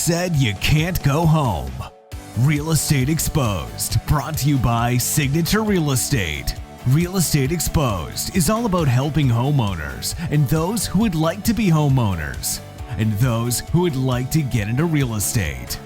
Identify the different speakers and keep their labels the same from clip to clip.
Speaker 1: said you can't go home. Real Estate Exposed, brought to you by Signature Real Estate. Real Estate Exposed is all about helping homeowners and those who would like to be homeowners and those who would like to get into real estate.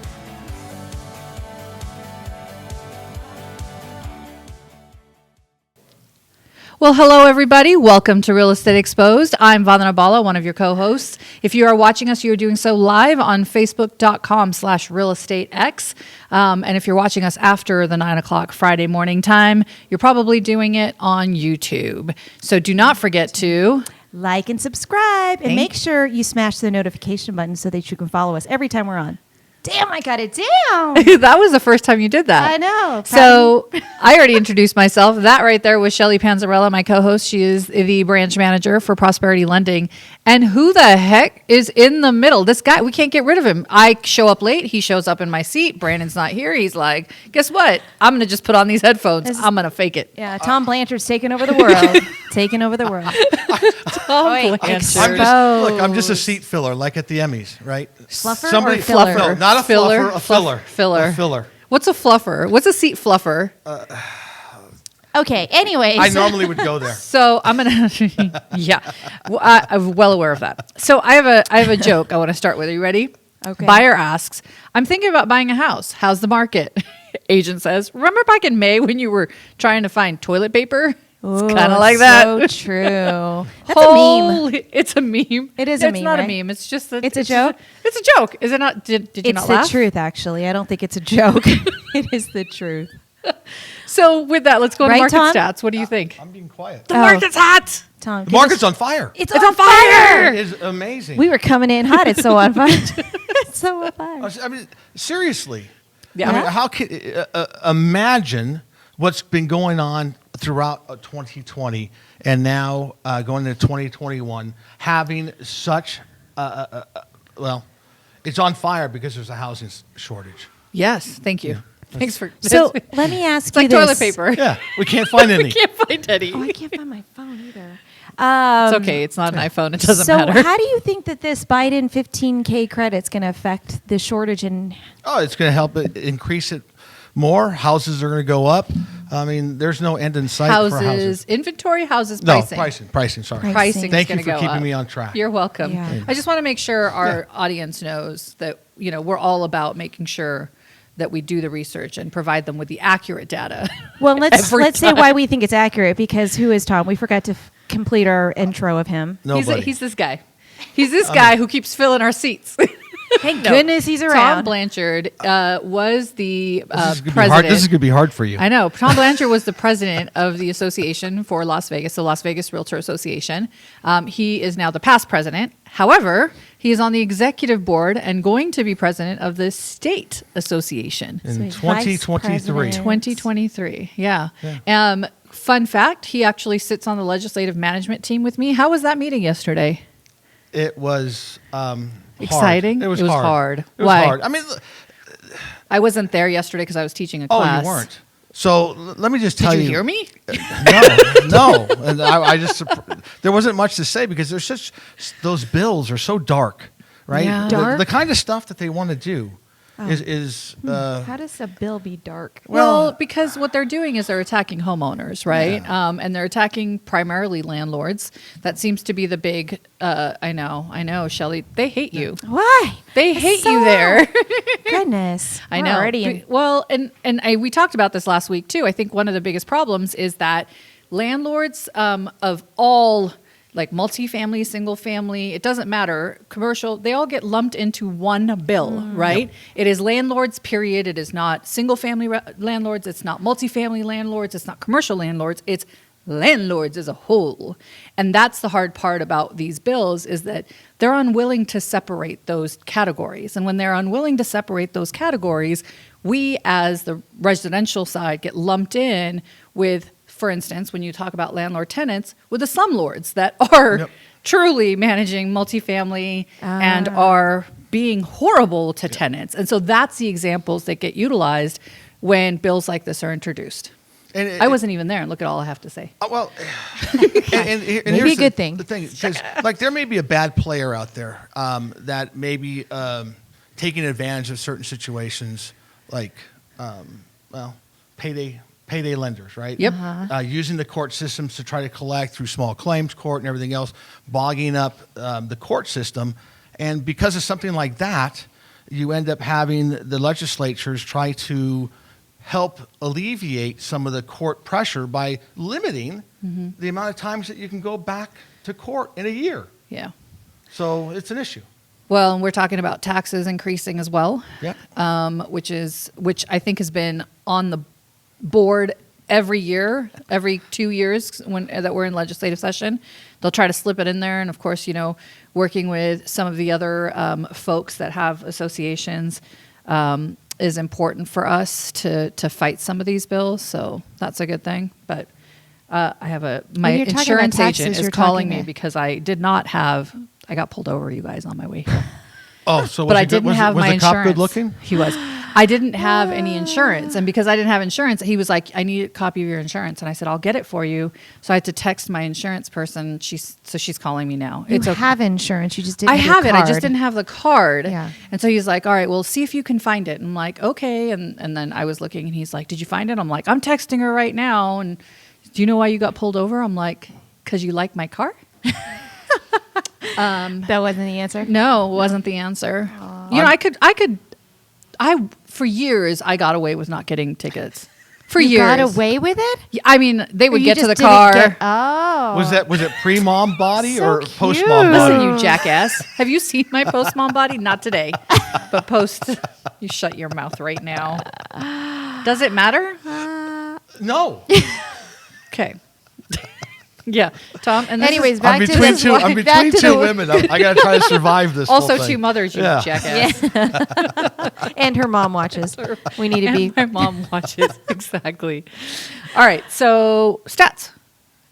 Speaker 2: Well, hello, everybody. Welcome to Real Estate Exposed. I'm Vandana, one of your co-hosts. If you are watching us, you're doing so live on facebook.com/realestatex. And if you're watching us after the 9 o'clock Friday morning time, you're probably doing it on YouTube. So do not forget to
Speaker 3: like and subscribe, and make sure you smash the notification button so that you can follow us every time we're on. Damn, I got it down.
Speaker 2: That was the first time you did that.
Speaker 3: I know.
Speaker 2: So I already introduced myself. That right there was Shelly Panzarella, my co-host. She is the branch manager for Prosperity Lending. And who the heck is in the middle? This guy, we can't get rid of him. I show up late. He shows up in my seat. Brandon's not here. He's like, guess what? I'm going to just put on these headphones. I'm going to fake it.
Speaker 3: Yeah, Tom Blanchard's taking over the world. Taking over the world.
Speaker 2: Tom Blanchard.
Speaker 4: I'm just a seat filler, like at the Emmys, right?
Speaker 3: Fluffer
Speaker 4: Somebody
Speaker 3: or filler?
Speaker 4: No, not a fluffer, a filler.
Speaker 2: Filler.
Speaker 4: A filler.
Speaker 2: What's a fluffer? What's a seat fluffer?
Speaker 3: Okay, anyways.
Speaker 4: I normally would go there.
Speaker 2: So I'm gonna, yeah, I'm well aware of that. So I have a joke I want to start with. Are you ready?
Speaker 3: Okay.
Speaker 2: Buyer asks, "I'm thinking about buying a house. How's the market?" Agent says, "Remember back in May when you were trying to find toilet paper?" It's kind of like that.
Speaker 3: So true. That's a meme.
Speaker 2: It's a meme.
Speaker 3: It is a meme.
Speaker 2: It's not
Speaker 3: right?
Speaker 2: a meme. It's just
Speaker 3: It's a joke?
Speaker 2: It's a joke. Is it not? Did you not laugh?
Speaker 3: It's the truth, actually. I don't think it's a joke. It is the truth.
Speaker 2: So with that, let's go to
Speaker 3: Right,
Speaker 2: market
Speaker 3: Tom?
Speaker 2: stats. What do you think?
Speaker 4: I'm being quiet.
Speaker 2: The market's hot.
Speaker 3: Tom,
Speaker 4: The market's on fire.
Speaker 3: It's
Speaker 2: It's
Speaker 3: on
Speaker 2: on fire.
Speaker 4: It is amazing.
Speaker 3: We were coming in hot. It's so on fire. It's so on fire.
Speaker 4: I mean, seriously.
Speaker 2: Yeah.
Speaker 4: I mean, how can imagine what's been going on throughout 2020 and now going into 2021, having such well, it's on fire because there's a housing shortage.
Speaker 2: Yes, thank you. Thanks for.
Speaker 3: So let me ask
Speaker 2: It's
Speaker 3: you
Speaker 2: like
Speaker 3: this.
Speaker 2: toilet paper.
Speaker 4: Yeah, we can't find any.
Speaker 2: We can't find any.
Speaker 3: Oh, I can't find my phone either.
Speaker 2: It's okay. It's not an iPhone. It doesn't
Speaker 3: so
Speaker 2: matter.
Speaker 3: how do you think that this Biden 15K credit's going to affect the shortage in?
Speaker 4: Oh, it's going to help it increase it more. Houses are going to go up. I mean, there's no end in sight for houses.
Speaker 2: Inventory, houses,
Speaker 4: No,
Speaker 2: pricing.
Speaker 4: pricing. Sorry.
Speaker 3: Pricing.
Speaker 4: Thank
Speaker 2: is
Speaker 4: you for
Speaker 2: gonna go
Speaker 4: keeping
Speaker 2: up.
Speaker 4: me on track.
Speaker 2: You're welcome.
Speaker 3: Yeah.
Speaker 2: I just want to make sure our audience knows that we're all about making sure that we do the research and provide them with the accurate data.
Speaker 3: Well, let's
Speaker 2: every
Speaker 3: say
Speaker 2: time.
Speaker 3: why we think it's accurate, because who is Tom? We forgot to complete our intro of him.
Speaker 4: Nobody.
Speaker 2: He's this guy. He's this guy who keeps filling our seats.
Speaker 3: Thank
Speaker 2: No.
Speaker 3: goodness he's
Speaker 2: Tom
Speaker 3: around.
Speaker 2: Blanchard was the
Speaker 4: This is gonna be
Speaker 2: president.
Speaker 4: hard. This is going to be hard for you.
Speaker 2: I know. Tom Blanchard was the president of the Association for Las Vegas, the Las Vegas Realtor Association. He is now the past president. However, he is on the executive board and going to be president of the state association.
Speaker 4: In
Speaker 3: Sweet. Vice
Speaker 4: 2023.
Speaker 3: President.
Speaker 2: 2023. Yeah. Fun fact, he actually sits on the legislative management team with me. How was that meeting yesterday?
Speaker 4: It was
Speaker 2: Exciting?
Speaker 4: Hard. It was
Speaker 2: It was
Speaker 4: hard.
Speaker 2: hard.
Speaker 4: It was
Speaker 2: Why?
Speaker 4: hard. I mean,
Speaker 2: I wasn't there yesterday because I was teaching a
Speaker 4: oh,
Speaker 2: class.
Speaker 4: you weren't. So let me just tell
Speaker 2: Did
Speaker 4: you.
Speaker 2: you hear me?
Speaker 4: No. And I just there wasn't much to say because there's such those bills are so dark, right?
Speaker 2: Yeah.
Speaker 3: Dark?
Speaker 4: The kind of stuff that they want to do is
Speaker 3: How does a bill be dark?
Speaker 2: Well, because what they're doing is they're attacking homeowners, right? And they're attacking primarily landlords. That seems to be the big. I know, Shelly. They hate you.
Speaker 3: Why?
Speaker 2: They
Speaker 3: It's
Speaker 2: hate
Speaker 3: so
Speaker 2: you there.
Speaker 3: Goodness.
Speaker 2: I
Speaker 3: We're
Speaker 2: know.
Speaker 3: already in-
Speaker 2: Well, we talked about this last week too. I think one of the biggest problems is that landlords of all, like multifamily, single family, it doesn't matter, commercial, they all get lumped into one bill, right? It is landlords, period. It is not single family landlords. It's not multifamily landlords. It's not commercial landlords. It's landlords as a whole. And that's the hard part about these bills, is that they're unwilling to separate those categories. And when they're unwilling to separate those categories, we as the residential side get lumped in with, for instance, when you talk about landlord tenants, with the slumlords that are truly managing multifamily and are being horrible to tenants. And so that's the examples that get utilized when bills like this are introduced.
Speaker 4: And
Speaker 2: I wasn't even there, and look at all I have to say.
Speaker 4: Well, and
Speaker 3: Maybe
Speaker 4: here's
Speaker 3: a good thing.
Speaker 4: The thing, because like there may be a bad player out there that maybe taking advantage of certain situations, like payday lenders, right?
Speaker 2: Yep.
Speaker 4: Using the court systems to try to collect through small claims court and everything else, bogging up the court system. And because of something like that, you end up having the legislatures try to help alleviate some of the court pressure by limiting the amount of times that you can go back to court in a year.
Speaker 2: Yeah.
Speaker 4: So it's an issue.
Speaker 2: Well, and we're talking about taxes increasing as well.
Speaker 4: Yeah.
Speaker 2: Which I think has been on the board every year, every 2 years that we're in legislative session. They'll try to slip it in there. And of course, working with some of the other folks that have associations is important for us to fight some of these bills. So that's a good thing. But my
Speaker 3: you're talking about
Speaker 2: insurance
Speaker 3: taxes,
Speaker 2: agent is
Speaker 3: you're
Speaker 2: calling
Speaker 3: talking
Speaker 2: me
Speaker 3: to-
Speaker 2: because I got pulled over, you guys, on my way here.
Speaker 4: Oh, so
Speaker 2: But I didn't have my
Speaker 4: was the
Speaker 2: insurance.
Speaker 4: cop good looking?
Speaker 2: He was. I didn't have any insurance. And because I didn't have insurance, he was like, I need a copy of your insurance. And I said, I'll get it for you. So I had to text my insurance person. She's calling me now.
Speaker 3: You have insurance. You just didn't.
Speaker 2: I
Speaker 3: have
Speaker 2: have
Speaker 3: your
Speaker 2: it. I
Speaker 3: card.
Speaker 2: just didn't have the card.
Speaker 3: Yeah.
Speaker 2: And so he's like, all right, well, see if you can find it. And I'm like, okay. And then I was looking and he's like, did you find it? I'm like, I'm texting her right now. And do you know why you got pulled over? I'm like, because you like my car?
Speaker 3: That wasn't the answer.
Speaker 2: No, it wasn't the answer. For years, I got away with not getting tickets. For
Speaker 3: You
Speaker 2: years.
Speaker 3: got away with it?
Speaker 2: Yeah, I mean, they would
Speaker 3: Or you
Speaker 2: get to the
Speaker 3: just didn't
Speaker 2: car.
Speaker 4: Was it pre-mom body
Speaker 3: So
Speaker 4: or
Speaker 3: cute.
Speaker 4: post-mom
Speaker 2: Listen,
Speaker 4: body?
Speaker 2: you jackass. Have you seen my post-mom body? Not today. But post. You shut your mouth right now. Does it matter?
Speaker 4: No.
Speaker 2: Okay. Yeah. Tom, and this
Speaker 3: Anyways,
Speaker 2: is
Speaker 3: back
Speaker 4: I'm
Speaker 3: to
Speaker 4: between
Speaker 3: this
Speaker 4: two.
Speaker 3: one.
Speaker 4: I'm
Speaker 3: Back
Speaker 4: between
Speaker 3: to
Speaker 4: two
Speaker 3: the-
Speaker 4: women. I got to try to survive this.
Speaker 2: also
Speaker 4: whole thing.
Speaker 2: two mothers, you
Speaker 4: Yeah.
Speaker 2: jackass.
Speaker 3: And her mom watches. We need to be.
Speaker 2: And my mom watches. Exactly. All right. So stats.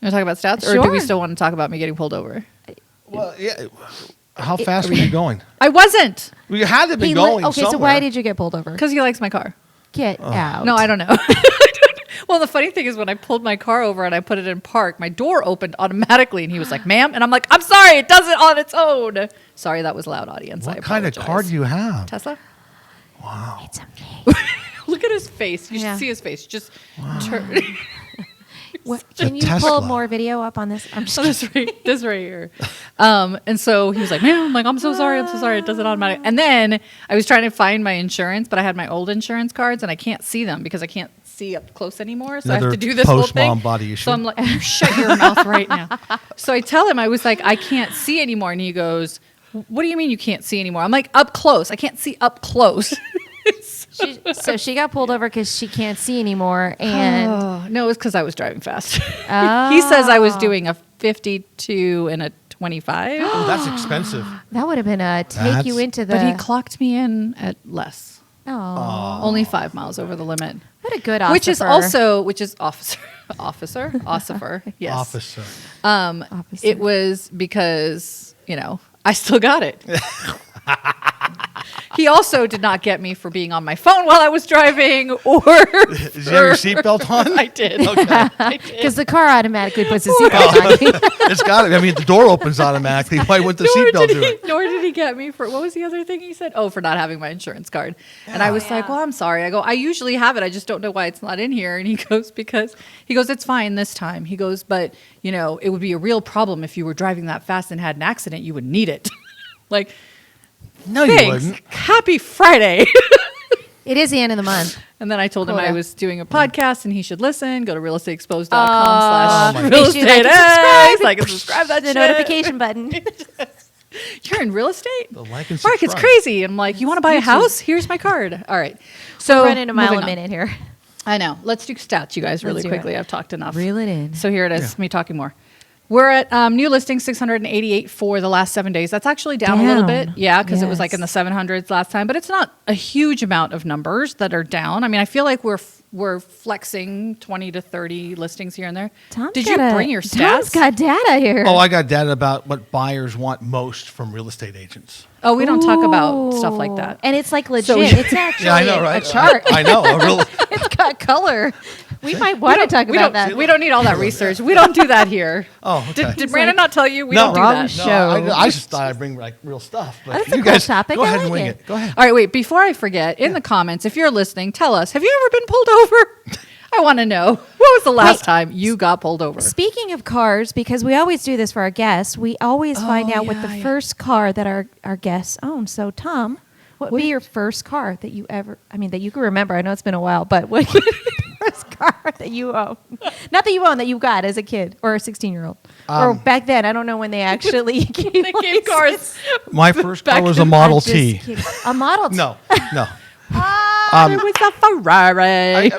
Speaker 2: You want to talk about stats? Or do we
Speaker 3: Sure.
Speaker 2: still want to talk about me getting pulled over?
Speaker 4: Well, yeah. How fast were you going?
Speaker 2: I wasn't.
Speaker 4: Well, you had to be
Speaker 3: He
Speaker 4: going
Speaker 3: okay, so
Speaker 4: somewhere.
Speaker 3: why did you get pulled over?
Speaker 2: Because he likes my car.
Speaker 3: Get out.
Speaker 2: No, I don't know. Well, the funny thing is when I pulled my car over and I put it in park, my door opened automatically and he was like, ma'am. And I'm like, I'm sorry, it does it on its own. Sorry, that was loud, audience. I
Speaker 4: What kind of
Speaker 2: apologize.
Speaker 4: car do you have?
Speaker 2: Tesla?
Speaker 3: It's amazing.
Speaker 2: Look at his face. You
Speaker 3: Yeah.
Speaker 2: should see his face. Just turn.
Speaker 3: Can you
Speaker 4: Tesla.
Speaker 3: pull more video up on this? I'm just kidding.
Speaker 2: this right here. And so he was like, man, I'm like, I'm so sorry. It does it automatic. And then I was trying to find my insurance, but I had my old insurance cards and I can't see them because I can't see up close anymore. So I have
Speaker 4: Another
Speaker 2: to do this whole
Speaker 4: post-mom
Speaker 2: thing.
Speaker 4: body issue.
Speaker 2: So I'm like, you shut your mouth right now. So I tell him, I was like, I can't see anymore. And he goes, what do you mean you can't see anymore? I'm like, up close. I can't see up close.
Speaker 3: So she got pulled over because she can't see anymore, and
Speaker 2: Oh, no, it was because I was driving fast.
Speaker 3: Oh.
Speaker 2: He says I was doing a 52 and a 25.
Speaker 4: Oh, that's expensive.
Speaker 3: that would have been a take you
Speaker 4: That's-
Speaker 3: into the.
Speaker 2: But he clocked me in at less.
Speaker 3: Oh,
Speaker 2: Only 5 miles over the limit.
Speaker 3: what a good
Speaker 2: Which is
Speaker 3: officer.
Speaker 2: officer. Yes.
Speaker 4: Officer.
Speaker 3: Officer.
Speaker 2: It was because, I still got it. He also did not get me for being on my phone while I was driving or
Speaker 4: Did you have your seatbelt on?
Speaker 2: I did.
Speaker 4: Okay.
Speaker 3: Because the car automatically puts the seatbelt on you.
Speaker 4: It's got to. I mean, the door opens automatically. Why wouldn't the seatbelt do it?
Speaker 2: Nor did he get me for, what was the other thing he said? Oh, for not having my insurance card. And I was like, well, I'm sorry. I go, I usually have it. I just don't know why it's not in here. And he goes, it's fine this time. He goes, but, it would be a real problem if you were driving that fast and had an accident. You would need it. Like,
Speaker 4: No, you
Speaker 2: thanks.
Speaker 4: wouldn't.
Speaker 2: Happy Friday.
Speaker 3: It is the end of the month.
Speaker 2: And then I told him
Speaker 3: Quota.
Speaker 2: I was doing a podcast and he should listen. Go to realestateexposed.com/real
Speaker 3: Make sure you
Speaker 2: estate
Speaker 3: subscribe.
Speaker 2: Like and subscribe that
Speaker 3: The
Speaker 2: shit.
Speaker 3: notification button.
Speaker 2: You're in real estate?
Speaker 4: The like and
Speaker 2: Mark, it's
Speaker 4: subscribe.
Speaker 2: crazy. I'm like, you want to buy a house? Here's my card. All right. So
Speaker 3: Running a mile
Speaker 2: moving
Speaker 3: a
Speaker 2: on.
Speaker 3: minute here.
Speaker 2: I know. Let's do stats, you guys, really
Speaker 3: Let's do
Speaker 2: quickly.
Speaker 3: it.
Speaker 2: I've talked enough.
Speaker 3: Reel it in.
Speaker 2: So here it is,
Speaker 4: Yeah.
Speaker 2: me talking more. We're at new listings 688 for the last 7 days. That's actually down a little bit.
Speaker 3: Down.
Speaker 2: Yeah, because it was like
Speaker 3: Yes.
Speaker 2: in the 700s last time. But it's not a huge amount of numbers that are down. I mean, I feel like we're flexing 20 to 30 listings here and there. Did you bring your stats?
Speaker 3: Tom's got data here.
Speaker 4: Oh, I got data about what buyers want most from real estate agents.
Speaker 2: Oh, we don't talk about stuff like that.
Speaker 3: And it's like legit.
Speaker 2: So-
Speaker 3: it's actually
Speaker 4: Yeah, I know, right?
Speaker 3: a chart.
Speaker 4: I know. A real,
Speaker 3: It's got color. We might want to talk about that.
Speaker 2: We don't need all that research. We don't do that here.
Speaker 4: Oh, okay.
Speaker 2: Did Brandon not tell you we
Speaker 4: No.
Speaker 2: don't do
Speaker 3: Wrong
Speaker 2: that?
Speaker 3: show.
Speaker 4: No, I just thought I'd bring like real stuff. But
Speaker 3: That's a
Speaker 4: you
Speaker 3: cool
Speaker 4: guys
Speaker 3: topic.
Speaker 4: go
Speaker 3: I
Speaker 4: ahead
Speaker 3: like
Speaker 4: and wing
Speaker 3: it.
Speaker 4: it. Go ahead.
Speaker 2: All right, wait. Before I forget, in the comments, if you're listening, tell us, have you ever been pulled over? I want to know. What was the last time you got pulled over?
Speaker 3: Speaking of cars, because we always do this for our guests, we always find out what the first car that our guests own. So, Tom, what would be your first car that you ever, that you can remember? I know it's been a while, but what would be the first car that you own? Not that you own, that you got as a kid or a 16-year-old. Or back then. I don't know when they actually gave
Speaker 2: They gave cars.
Speaker 4: My first car was a
Speaker 3: I'm
Speaker 4: Model
Speaker 3: just
Speaker 4: T.
Speaker 3: kidding. A Model T?
Speaker 4: No.
Speaker 2: It was a Ferrari.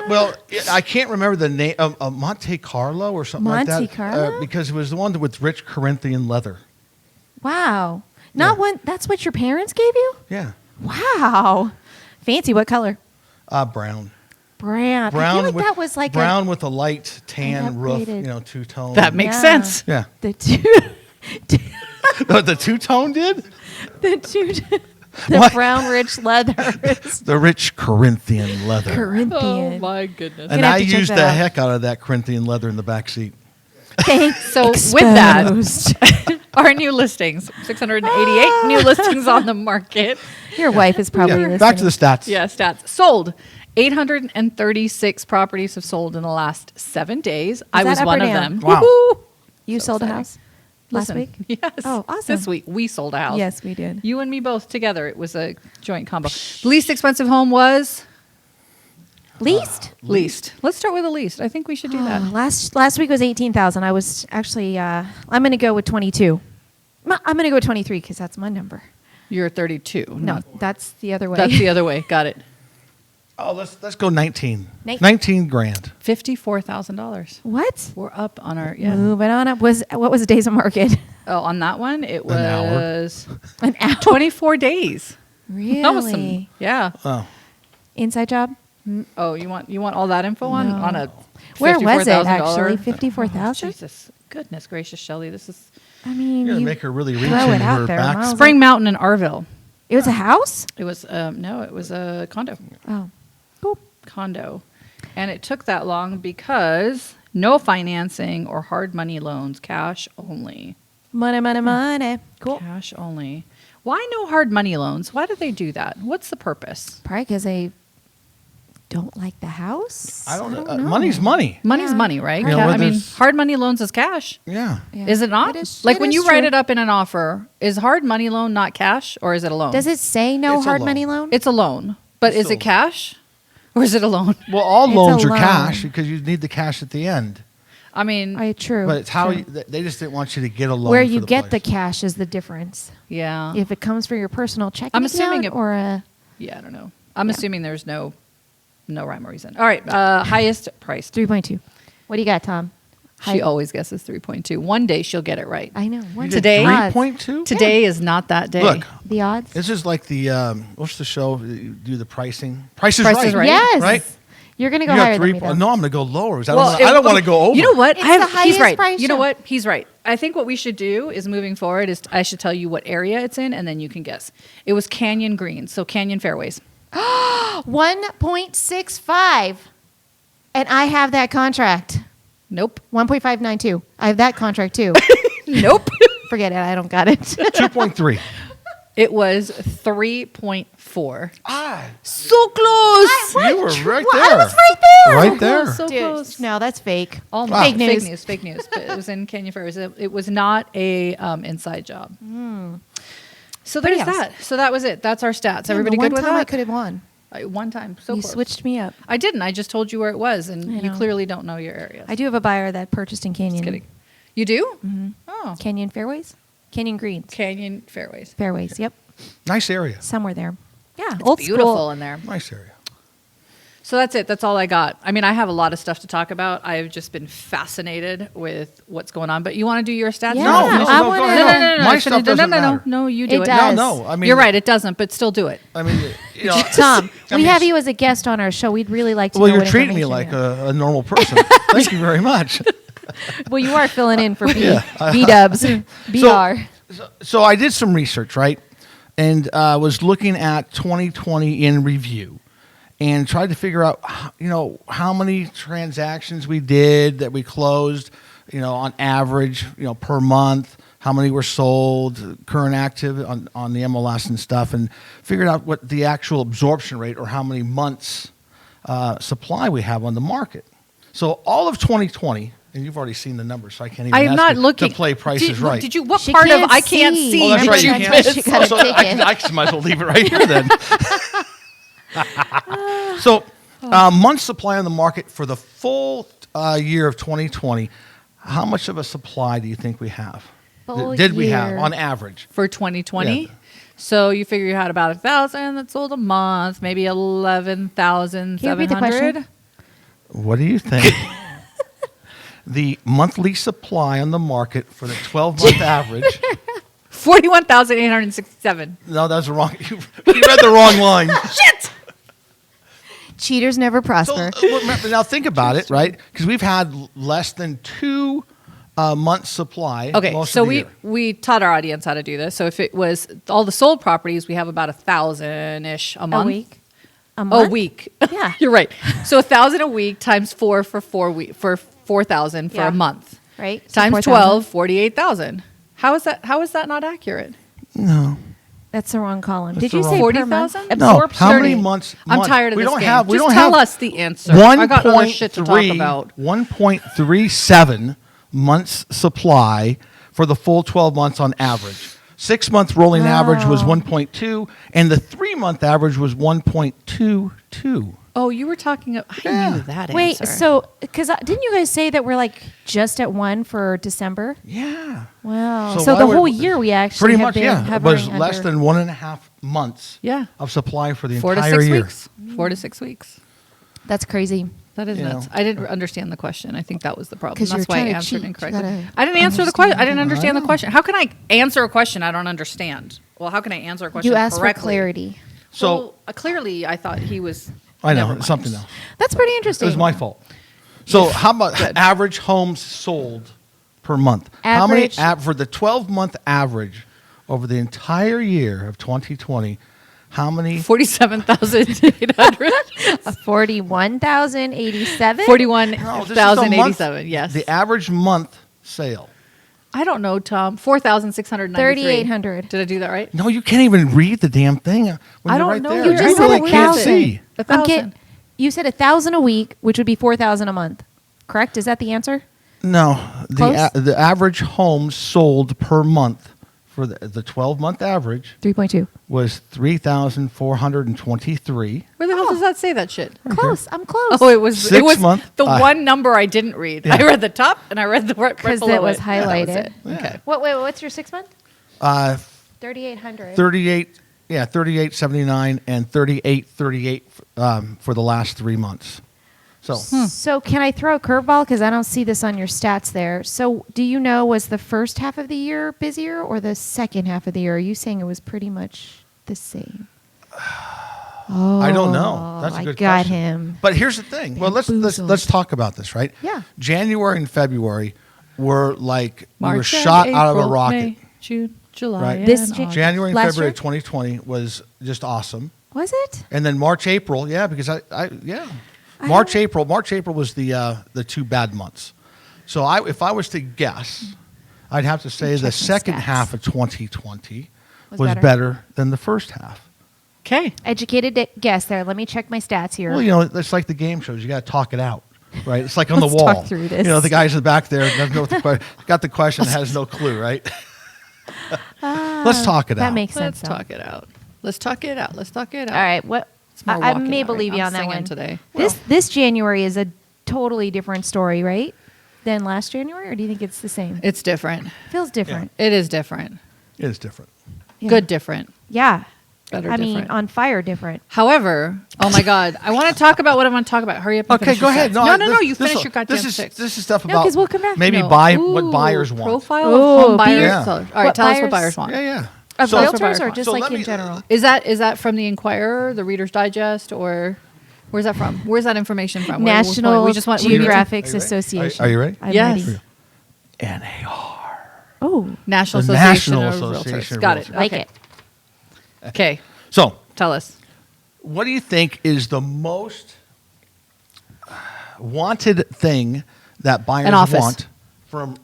Speaker 4: I can't remember the name of Monte Carlo or something like that.
Speaker 3: Monte Carlo?
Speaker 4: Because it was the one with rich Corinthian leather.
Speaker 3: Wow. Not one. That's what your parents gave you?
Speaker 4: Yeah.
Speaker 3: Wow. Fancy. What color?
Speaker 4: Brown.
Speaker 3: Brown. I feel like that was like
Speaker 4: brown with a light tan roof,
Speaker 3: upgraded.
Speaker 4: two-tone.
Speaker 2: That makes
Speaker 3: Yeah.
Speaker 2: sense.
Speaker 4: Yeah.
Speaker 3: the two.
Speaker 4: The two-tone did?
Speaker 3: The two. The
Speaker 4: What?
Speaker 3: brown rich leather is
Speaker 4: The rich Corinthian leather.
Speaker 3: Corinthian.
Speaker 2: Oh my goodness.
Speaker 4: And
Speaker 3: Gonna have
Speaker 4: I
Speaker 3: to check
Speaker 4: used
Speaker 3: that
Speaker 4: the
Speaker 3: out.
Speaker 4: heck out of that Corinthian leather in the back seat.
Speaker 3: Thanks.
Speaker 2: So with that,
Speaker 3: Exposed.
Speaker 2: our new listings, 688 new listings on the market.
Speaker 3: Your wife is probably listening.
Speaker 4: Back to the stats.
Speaker 2: Yeah, stats. Sold. 836 properties have sold in the last 7 days. I
Speaker 3: that
Speaker 2: was
Speaker 3: up
Speaker 2: one
Speaker 3: or
Speaker 2: of
Speaker 3: down?
Speaker 2: them.
Speaker 4: Wow.
Speaker 2: Woohoo!
Speaker 3: You sold a
Speaker 2: exciting.
Speaker 3: house last
Speaker 2: Listen,
Speaker 3: week?
Speaker 2: Yes.
Speaker 3: Oh, awesome.
Speaker 2: This week we sold a house.
Speaker 3: Yes, we did.
Speaker 2: You and me both together. It was a joint combo. The least expensive home was
Speaker 3: Least?
Speaker 2: least. Let's start with the least. I think we should do that.
Speaker 3: Oh, last week was 18,000. I was actually. I'm going to go with 22. I'm going to go with 23 because that's my number.
Speaker 2: You're 32.
Speaker 3: No, that's the other way.
Speaker 2: That's the other way. Got it.
Speaker 4: Oh, let's go 19.
Speaker 3: 19.
Speaker 4: 19 grand.
Speaker 2: $54,000.
Speaker 3: What?
Speaker 2: We're up on our
Speaker 3: Moving on up. What was the days of market?
Speaker 2: Oh, on that one it
Speaker 4: An hour.
Speaker 2: was
Speaker 3: An hour.
Speaker 2: 24 days.
Speaker 3: Really?
Speaker 2: That was some, yeah.
Speaker 4: Oh.
Speaker 3: Inside job?
Speaker 2: Oh, you want all that info on
Speaker 3: No.
Speaker 2: a
Speaker 3: Where was it
Speaker 2: $54,000?
Speaker 3: actually? 54,000?
Speaker 2: Jesus, goodness gracious, Shelley, this is
Speaker 3: I mean,
Speaker 4: You're going
Speaker 3: you
Speaker 4: to make her really reach
Speaker 3: throw it
Speaker 4: into
Speaker 3: out
Speaker 4: her
Speaker 3: there,
Speaker 4: back.
Speaker 3: Miles.
Speaker 2: Spring Mountain in Arville.
Speaker 3: It was a house?
Speaker 2: It was no, it was a condo.
Speaker 3: Oh. Cool.
Speaker 2: Condo, and it took that long because no financing or hard money loans, cash only.
Speaker 3: Money. Cool.
Speaker 2: Cash only. Why no hard money loans? Why do they do that? What's the purpose?
Speaker 3: Probably because they don't like the house.
Speaker 4: I don't know.
Speaker 3: know.
Speaker 4: Money's money.
Speaker 2: Money's
Speaker 3: Yeah.
Speaker 2: money, right?
Speaker 4: You know,
Speaker 2: I
Speaker 4: whether
Speaker 2: mean,
Speaker 4: it's-
Speaker 2: hard money loans is cash.
Speaker 4: Yeah.
Speaker 3: Yeah.
Speaker 2: Is it not?
Speaker 3: It is-
Speaker 2: Like
Speaker 3: it
Speaker 2: when
Speaker 3: is
Speaker 2: you write
Speaker 3: true.
Speaker 2: it up in an offer, is hard money loan not cash or is it a loan?
Speaker 3: Does it say no
Speaker 4: It's a
Speaker 3: hard
Speaker 4: loan.
Speaker 3: money loan?
Speaker 2: It's a loan, but
Speaker 4: It's
Speaker 2: is
Speaker 4: a
Speaker 2: it cash or is it a loan?
Speaker 4: Well, all
Speaker 3: It's a
Speaker 4: loans are
Speaker 3: loan.
Speaker 4: cash because you need the cash at the end.
Speaker 2: I mean,
Speaker 3: True.
Speaker 4: But it's how
Speaker 3: true.
Speaker 4: they just didn't want you to get a loan.
Speaker 3: Where
Speaker 4: for
Speaker 3: you
Speaker 4: the
Speaker 3: get
Speaker 4: place.
Speaker 3: the cash is the difference.
Speaker 2: yeah.
Speaker 3: If it comes for your personal checking
Speaker 2: I'm assuming
Speaker 3: account
Speaker 2: it-
Speaker 3: or a
Speaker 2: Yeah, I don't know. I'm assuming there's no rhyme or reason. All right, highest price.
Speaker 3: 3.2. What do you got, Tom?
Speaker 2: She always guesses 3.2. One day she'll get it right.
Speaker 3: I know. One
Speaker 2: Today-
Speaker 3: odds.
Speaker 4: 3.2.
Speaker 2: Today is not that day.
Speaker 4: Look,
Speaker 3: The odds.
Speaker 4: this is like the what's the show? that you do the pricing. Price is
Speaker 2: Price
Speaker 4: right.
Speaker 2: is Right.
Speaker 3: Yes.
Speaker 4: Right.
Speaker 3: You're gonna go
Speaker 4: You
Speaker 3: higher
Speaker 4: got
Speaker 3: than
Speaker 4: 3.
Speaker 3: me. Though.
Speaker 4: No, I'm going to go lower. I
Speaker 2: Well,
Speaker 4: don't want to go over.
Speaker 2: You know what?
Speaker 3: It's the
Speaker 2: he's
Speaker 3: highest
Speaker 2: right.
Speaker 3: price
Speaker 2: You know
Speaker 3: show.
Speaker 2: what? He's right. I think what we should do is moving forward is I should tell you what area it's in, and then you can guess. It was Canyon Greens, so Canyon Fairways.
Speaker 3: 1.65, and I have that contract.
Speaker 2: Nope.
Speaker 3: 1.592. I have that contract too.
Speaker 2: Nope.
Speaker 3: Forget it. I don't got it.
Speaker 4: 2.3.
Speaker 2: It was 3.4.
Speaker 4: Ah,
Speaker 2: So close.
Speaker 4: you were right
Speaker 3: Well,
Speaker 4: there.
Speaker 3: I was right there.
Speaker 4: Right there.
Speaker 2: So
Speaker 3: Dude,
Speaker 2: close.
Speaker 3: no, that's fake.
Speaker 2: Almost.
Speaker 3: Fake news.
Speaker 2: Fake news. But it was in Canyon Fairways. It was not a inside job. So there's
Speaker 3: Pretty
Speaker 2: that. So that was it. That's our stats.
Speaker 3: Man,
Speaker 2: Everybody
Speaker 3: the
Speaker 2: good
Speaker 3: one
Speaker 2: with
Speaker 3: time
Speaker 2: that?
Speaker 3: I could have won.
Speaker 2: One time. So
Speaker 3: You
Speaker 2: close.
Speaker 3: switched me up.
Speaker 2: I didn't. I just told you where it was, and
Speaker 3: I
Speaker 2: you
Speaker 3: know.
Speaker 2: clearly don't know your areas.
Speaker 3: I do have a buyer that purchased in Canyon.
Speaker 2: Just kidding. You do? Mm-hmm. Oh.
Speaker 3: Canyon Fairways? Canyon Greens.
Speaker 2: Canyon Fairways.
Speaker 3: Fairways, yep.
Speaker 4: Nice area.
Speaker 3: Somewhere there. Yeah,
Speaker 2: It's
Speaker 3: old
Speaker 2: beautiful
Speaker 3: school.
Speaker 2: in there.
Speaker 4: Nice area.
Speaker 2: So that's it. That's all I got. I mean, I have a lot of stuff to talk about. I've just been fascinated with what's going on. But you want to do your stats?
Speaker 3: Yeah,
Speaker 4: No,
Speaker 3: I
Speaker 4: go
Speaker 3: wanna-
Speaker 4: ahead.
Speaker 2: No.
Speaker 4: My
Speaker 2: I
Speaker 4: stuff
Speaker 2: finished-
Speaker 4: doesn't
Speaker 2: no.
Speaker 4: matter.
Speaker 2: No, you do
Speaker 3: It
Speaker 2: it.
Speaker 3: does.
Speaker 4: No, I mean,
Speaker 2: You're right. It doesn't, but still do it.
Speaker 4: I mean, you know,
Speaker 3: Tom,
Speaker 4: I
Speaker 3: we
Speaker 4: mean,
Speaker 3: have you as a guest on our show. We'd really like to
Speaker 4: Well,
Speaker 3: know
Speaker 4: you're
Speaker 3: what
Speaker 4: treating me
Speaker 3: information
Speaker 4: like
Speaker 3: you have.
Speaker 4: a normal person. Thank you very much.
Speaker 3: Well, you are filling in for
Speaker 4: Yeah.
Speaker 3: B-dubs. BR.
Speaker 4: So I did some research, right? And was looking at 2020 in review. and tried to figure out, how many transactions we did that we closed, on average, per month, how many were sold, current active on the MLS and stuff, and figured out what the actual absorption rate or how many months supply we have on the market. So all of 2020, and you've already seen the numbers, so I can't even
Speaker 2: I am
Speaker 4: ask
Speaker 2: not
Speaker 4: you
Speaker 2: looking.
Speaker 4: to play prices right.
Speaker 2: Did you? What
Speaker 3: She
Speaker 2: part of
Speaker 3: can't
Speaker 2: I can't
Speaker 3: see.
Speaker 2: see?
Speaker 4: Oh, that's
Speaker 2: did
Speaker 4: right.
Speaker 2: you
Speaker 4: You
Speaker 3: Remember,
Speaker 4: can't.
Speaker 3: she gotta
Speaker 4: So
Speaker 3: take
Speaker 4: I
Speaker 3: it.
Speaker 4: might as well leave it right here then. So, month supply on the market for the full year of 2020. How much of a supply do you think we have?
Speaker 3: Full
Speaker 4: Did we have
Speaker 3: year.
Speaker 4: on average?
Speaker 2: For 2020.
Speaker 4: Yeah.
Speaker 2: So you figure you had about 1,000 that sold a month, maybe 11,700.
Speaker 3: Can you repeat the question?
Speaker 4: What do you think? The monthly supply on the market for the 12-month average.
Speaker 2: 41,867.
Speaker 4: No, that's wrong. You read the wrong line.
Speaker 2: Shit.
Speaker 3: Cheaters never prosper.
Speaker 4: Now think about it, right? Because we've had less than 2 months supply.
Speaker 2: Okay,
Speaker 4: most
Speaker 2: so
Speaker 4: of the year.
Speaker 2: we taught our audience how to do this. So if it was all the sold properties, we have about 1,000-ish a month.
Speaker 3: A week. A
Speaker 2: A
Speaker 3: month?
Speaker 2: week.
Speaker 3: Yeah.
Speaker 2: You're right. So 1,000 a week times 4 for 4,000 for
Speaker 3: Yeah.
Speaker 2: a month.
Speaker 3: Right. So
Speaker 2: Times
Speaker 3: 4,000.
Speaker 2: 12, 48,000. How is that not accurate?
Speaker 4: No.
Speaker 3: That's the wrong column.
Speaker 4: That's
Speaker 3: Did
Speaker 4: the
Speaker 3: you
Speaker 4: wrong-
Speaker 3: say
Speaker 2: 40,000?
Speaker 3: per month?
Speaker 4: No.
Speaker 3: Absorption.
Speaker 4: How many months?
Speaker 2: I'm tired of
Speaker 4: we
Speaker 2: this
Speaker 4: don't
Speaker 2: game.
Speaker 4: have. We
Speaker 2: Just
Speaker 4: don't
Speaker 2: tell
Speaker 4: have
Speaker 2: us the answer. I got other shit to talk about.
Speaker 4: 1.37 months supply for the full 12 months on average. 6-month rolling average was 1.2, and the 3-month average was 1.22.
Speaker 2: Oh, you were talking. I knew that
Speaker 3: Wait,
Speaker 2: answer.
Speaker 3: so because didn't you guys say that we're like just at 1 for December?
Speaker 4: Yeah.
Speaker 3: Wow.
Speaker 4: So
Speaker 3: So
Speaker 4: why
Speaker 3: the
Speaker 4: would-
Speaker 3: whole year we actually
Speaker 4: Pretty
Speaker 3: have
Speaker 4: much,
Speaker 3: been
Speaker 4: yeah. It
Speaker 3: hovering
Speaker 4: was less
Speaker 3: under-
Speaker 4: than 1.5 months
Speaker 2: Yeah.
Speaker 4: of supply for the
Speaker 2: 4 to
Speaker 4: entire
Speaker 2: 6
Speaker 4: year.
Speaker 2: weeks. 4 to 6 weeks.
Speaker 3: That's crazy.
Speaker 2: That is
Speaker 4: You
Speaker 2: nuts.
Speaker 4: know.
Speaker 2: I didn't understand the question. I think that was the problem.
Speaker 3: 'Cause
Speaker 2: That's
Speaker 3: you're
Speaker 2: why I
Speaker 3: trying to
Speaker 2: answered
Speaker 3: cheat. You
Speaker 2: incorrectly.
Speaker 3: gotta
Speaker 2: I didn't answer the question. I didn't
Speaker 3: understand.
Speaker 2: understand the question. How can I answer a question I don't understand? Well, how can I answer a question
Speaker 3: You asked
Speaker 2: correctly?
Speaker 3: for clarity.
Speaker 4: So
Speaker 2: Well, clearly, I thought he was.
Speaker 4: I know
Speaker 2: Never
Speaker 4: it's
Speaker 2: mind.
Speaker 4: something else.
Speaker 3: That's pretty
Speaker 4: It
Speaker 3: interesting.
Speaker 4: was my fault. So how about average homes sold per month? How many
Speaker 3: Average-
Speaker 4: for the 12-month average over the entire year of 2020? How many?
Speaker 2: 47,800.
Speaker 3: 41,087.
Speaker 4: No, this is the month-
Speaker 2: 41,087. Yes.
Speaker 4: The average month sale.
Speaker 2: I don't know, Tom. 4,693.
Speaker 3: 3,800.
Speaker 2: Did I do that right?
Speaker 4: No, you can't even read the damn thing. When
Speaker 2: I
Speaker 4: you're
Speaker 2: don't
Speaker 4: right
Speaker 2: know.
Speaker 4: There.
Speaker 3: You
Speaker 2: I
Speaker 3: just
Speaker 2: know
Speaker 3: said
Speaker 2: we
Speaker 4: can't
Speaker 3: 1,000.
Speaker 4: see.
Speaker 2: 1,000.
Speaker 3: You said 1,000 a week, which would be 4,000 a month. Correct? Is that the answer?
Speaker 4: No,
Speaker 3: Close?
Speaker 4: the average homes sold per month for the 12-month average
Speaker 3: 3.2.
Speaker 4: was 3,423.
Speaker 2: Where the hell does that say that shit?
Speaker 3: Close. I'm close.
Speaker 2: Oh, it was
Speaker 4: 6
Speaker 2: the
Speaker 4: month-
Speaker 2: one number I didn't read.
Speaker 4: Yeah.
Speaker 2: I read the top and I read the right
Speaker 3: because
Speaker 2: below
Speaker 3: it was
Speaker 2: it.
Speaker 3: highlighted.
Speaker 2: That was it. Okay.
Speaker 3: What's your 6 month? 3,800.
Speaker 4: 38.79 and 38.38 for the last 3 months. So
Speaker 3: So can I throw a curveball because I don't see this on your stats there? So do you know, was the first half of the year busier or the second half of the year? Are you saying it was pretty much the same? Oh,
Speaker 4: I don't know. That's a good
Speaker 3: I got
Speaker 4: question.
Speaker 3: him.
Speaker 4: But here's the thing. Well, let's talk about this, right?
Speaker 3: Yeah.
Speaker 4: January and February were like we were
Speaker 2: March and
Speaker 4: shot out of a
Speaker 2: April,
Speaker 4: rocket.
Speaker 2: May, June, July.
Speaker 4: Right.
Speaker 2: and
Speaker 3: This
Speaker 2: August.
Speaker 4: January and
Speaker 3: Last
Speaker 4: February
Speaker 3: year?
Speaker 4: of 2020 was just awesome.
Speaker 3: Was it?
Speaker 4: And then March, April, yeah, because March, April was the 2 bad months. So if I was to guess, I'd have to say
Speaker 3: check my
Speaker 4: the second
Speaker 3: stats.
Speaker 4: half of 2020
Speaker 3: Was
Speaker 4: was
Speaker 3: better.
Speaker 4: better than the first half.
Speaker 2: Okay.
Speaker 3: Educated guess there. Let me check my stats here.
Speaker 4: Well, it's like the game shows. You got to talk it out, right? It's like on the
Speaker 3: Let's
Speaker 4: wall.
Speaker 3: talk through this.
Speaker 4: The guys in the back there doesn't know what got the question, has no clue, right? Let's talk it out.
Speaker 3: That makes
Speaker 2: Let's
Speaker 3: sense. though.
Speaker 2: talk it out. Let's talk it out. Let's talk it out.
Speaker 3: All right. What?
Speaker 2: It's more
Speaker 3: I
Speaker 2: walking
Speaker 3: may
Speaker 2: out right
Speaker 3: believe
Speaker 2: now.
Speaker 3: you
Speaker 2: I'm
Speaker 3: on that
Speaker 2: singing
Speaker 3: one
Speaker 2: today.
Speaker 3: This January is a totally different story, right? Than last January, or do you think it's the same?
Speaker 2: It's different.
Speaker 3: Feels different.
Speaker 2: It is different.
Speaker 4: It is different.
Speaker 3: Yeah.
Speaker 2: Good different.
Speaker 3: Yeah.
Speaker 2: Better
Speaker 3: I
Speaker 2: different.
Speaker 3: mean, on fire different.
Speaker 2: However, oh my God, I want to talk about what I want to talk about. Hurry up. And
Speaker 4: Okay,
Speaker 2: finish
Speaker 4: go
Speaker 2: your
Speaker 4: ahead.
Speaker 2: stats. No.
Speaker 4: this-
Speaker 2: You
Speaker 4: this
Speaker 2: finish
Speaker 4: is-
Speaker 2: your goddamn
Speaker 4: this is
Speaker 2: six.
Speaker 4: This is stuff
Speaker 3: No,
Speaker 4: about
Speaker 3: 'cause we'll come back.
Speaker 4: maybe
Speaker 2: No.
Speaker 4: buy
Speaker 2: Ooh,
Speaker 4: what buyers want.
Speaker 2: Profile
Speaker 3: Ooh,
Speaker 2: of home buyers.
Speaker 3: Yeah.
Speaker 2: Sellers. All right,
Speaker 3: What
Speaker 2: tell us what
Speaker 3: buyers-
Speaker 2: buyers want.
Speaker 4: Yeah, yeah.
Speaker 3: Of
Speaker 4: So-
Speaker 3: realtors or just
Speaker 4: so
Speaker 3: like
Speaker 4: let
Speaker 3: in
Speaker 4: me-
Speaker 3: general?
Speaker 2: Is that from the Inquirer, the Reader's Digest, or where's that from? Where's that information from?
Speaker 3: National
Speaker 2: we just want we need to-
Speaker 3: Geographic
Speaker 4: Are you ready?
Speaker 3: Association.
Speaker 4: Are you ready?
Speaker 3: I'm
Speaker 2: Yes.
Speaker 3: ready.
Speaker 4: NAR.
Speaker 3: Oh,
Speaker 2: National
Speaker 4: The
Speaker 2: Association
Speaker 4: National
Speaker 2: of
Speaker 4: Association
Speaker 2: Realtors.
Speaker 4: of
Speaker 2: Got it.
Speaker 4: Realtors.
Speaker 3: like
Speaker 2: Okay.
Speaker 3: it.
Speaker 2: Okay.
Speaker 4: So
Speaker 2: Tell us.
Speaker 4: what do you think is the most wanted thing that buyers want from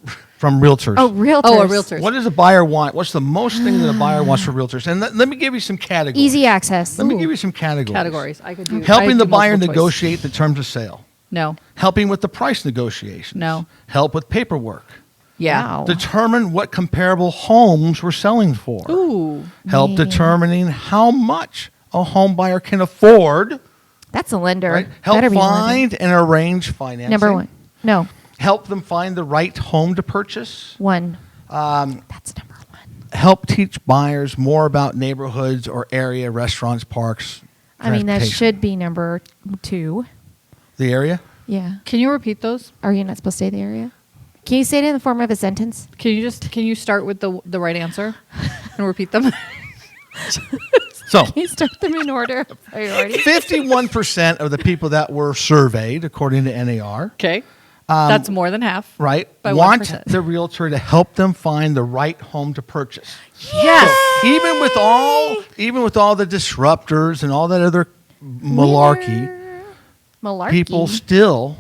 Speaker 4: realtors?
Speaker 3: Oh, realtors.
Speaker 2: Oh, a realtor.
Speaker 4: What does a buyer want? What's the most thing that a buyer wants from realtors? And let me give you some categories.
Speaker 3: Easy access.
Speaker 4: Let me give you some categories.
Speaker 2: Categories. I could do.
Speaker 4: Helping the buyer
Speaker 2: multiple choice.
Speaker 4: negotiate the terms of sale.
Speaker 2: No.
Speaker 4: Helping with the price negotiations.
Speaker 2: No.
Speaker 4: Help with paperwork.
Speaker 2: Yeah.
Speaker 3: Wow.
Speaker 4: Determine what comparable homes we're selling for.
Speaker 2: Ooh.
Speaker 4: Help determining how much a home buyer can afford.
Speaker 3: That's a lender.
Speaker 4: Right? Help
Speaker 3: Better be a lender.
Speaker 4: find and arrange financing.
Speaker 3: Number one. No.
Speaker 4: Help them find the right home to purchase.
Speaker 3: One. That's number one.
Speaker 4: Help teach buyers more about neighborhoods or area, restaurants, parks.
Speaker 3: I mean, that
Speaker 4: transportation.
Speaker 3: should be number two.
Speaker 4: The area?
Speaker 3: Yeah.
Speaker 2: Can you repeat those?
Speaker 3: Are you not supposed to say the area? Can you say it in the form of a sentence?
Speaker 2: Can you start with the right answer and repeat them?
Speaker 4: So,
Speaker 3: Can you start them in order of priority?
Speaker 4: 51% of the people that were surveyed, according to NAR,
Speaker 2: Okay. That's more than half.
Speaker 4: right,
Speaker 2: By
Speaker 4: want
Speaker 2: 1%.
Speaker 4: the realtor to help them find the right home to purchase.
Speaker 2: Yes.
Speaker 4: Even with all the disruptors and all that other malarkey, people still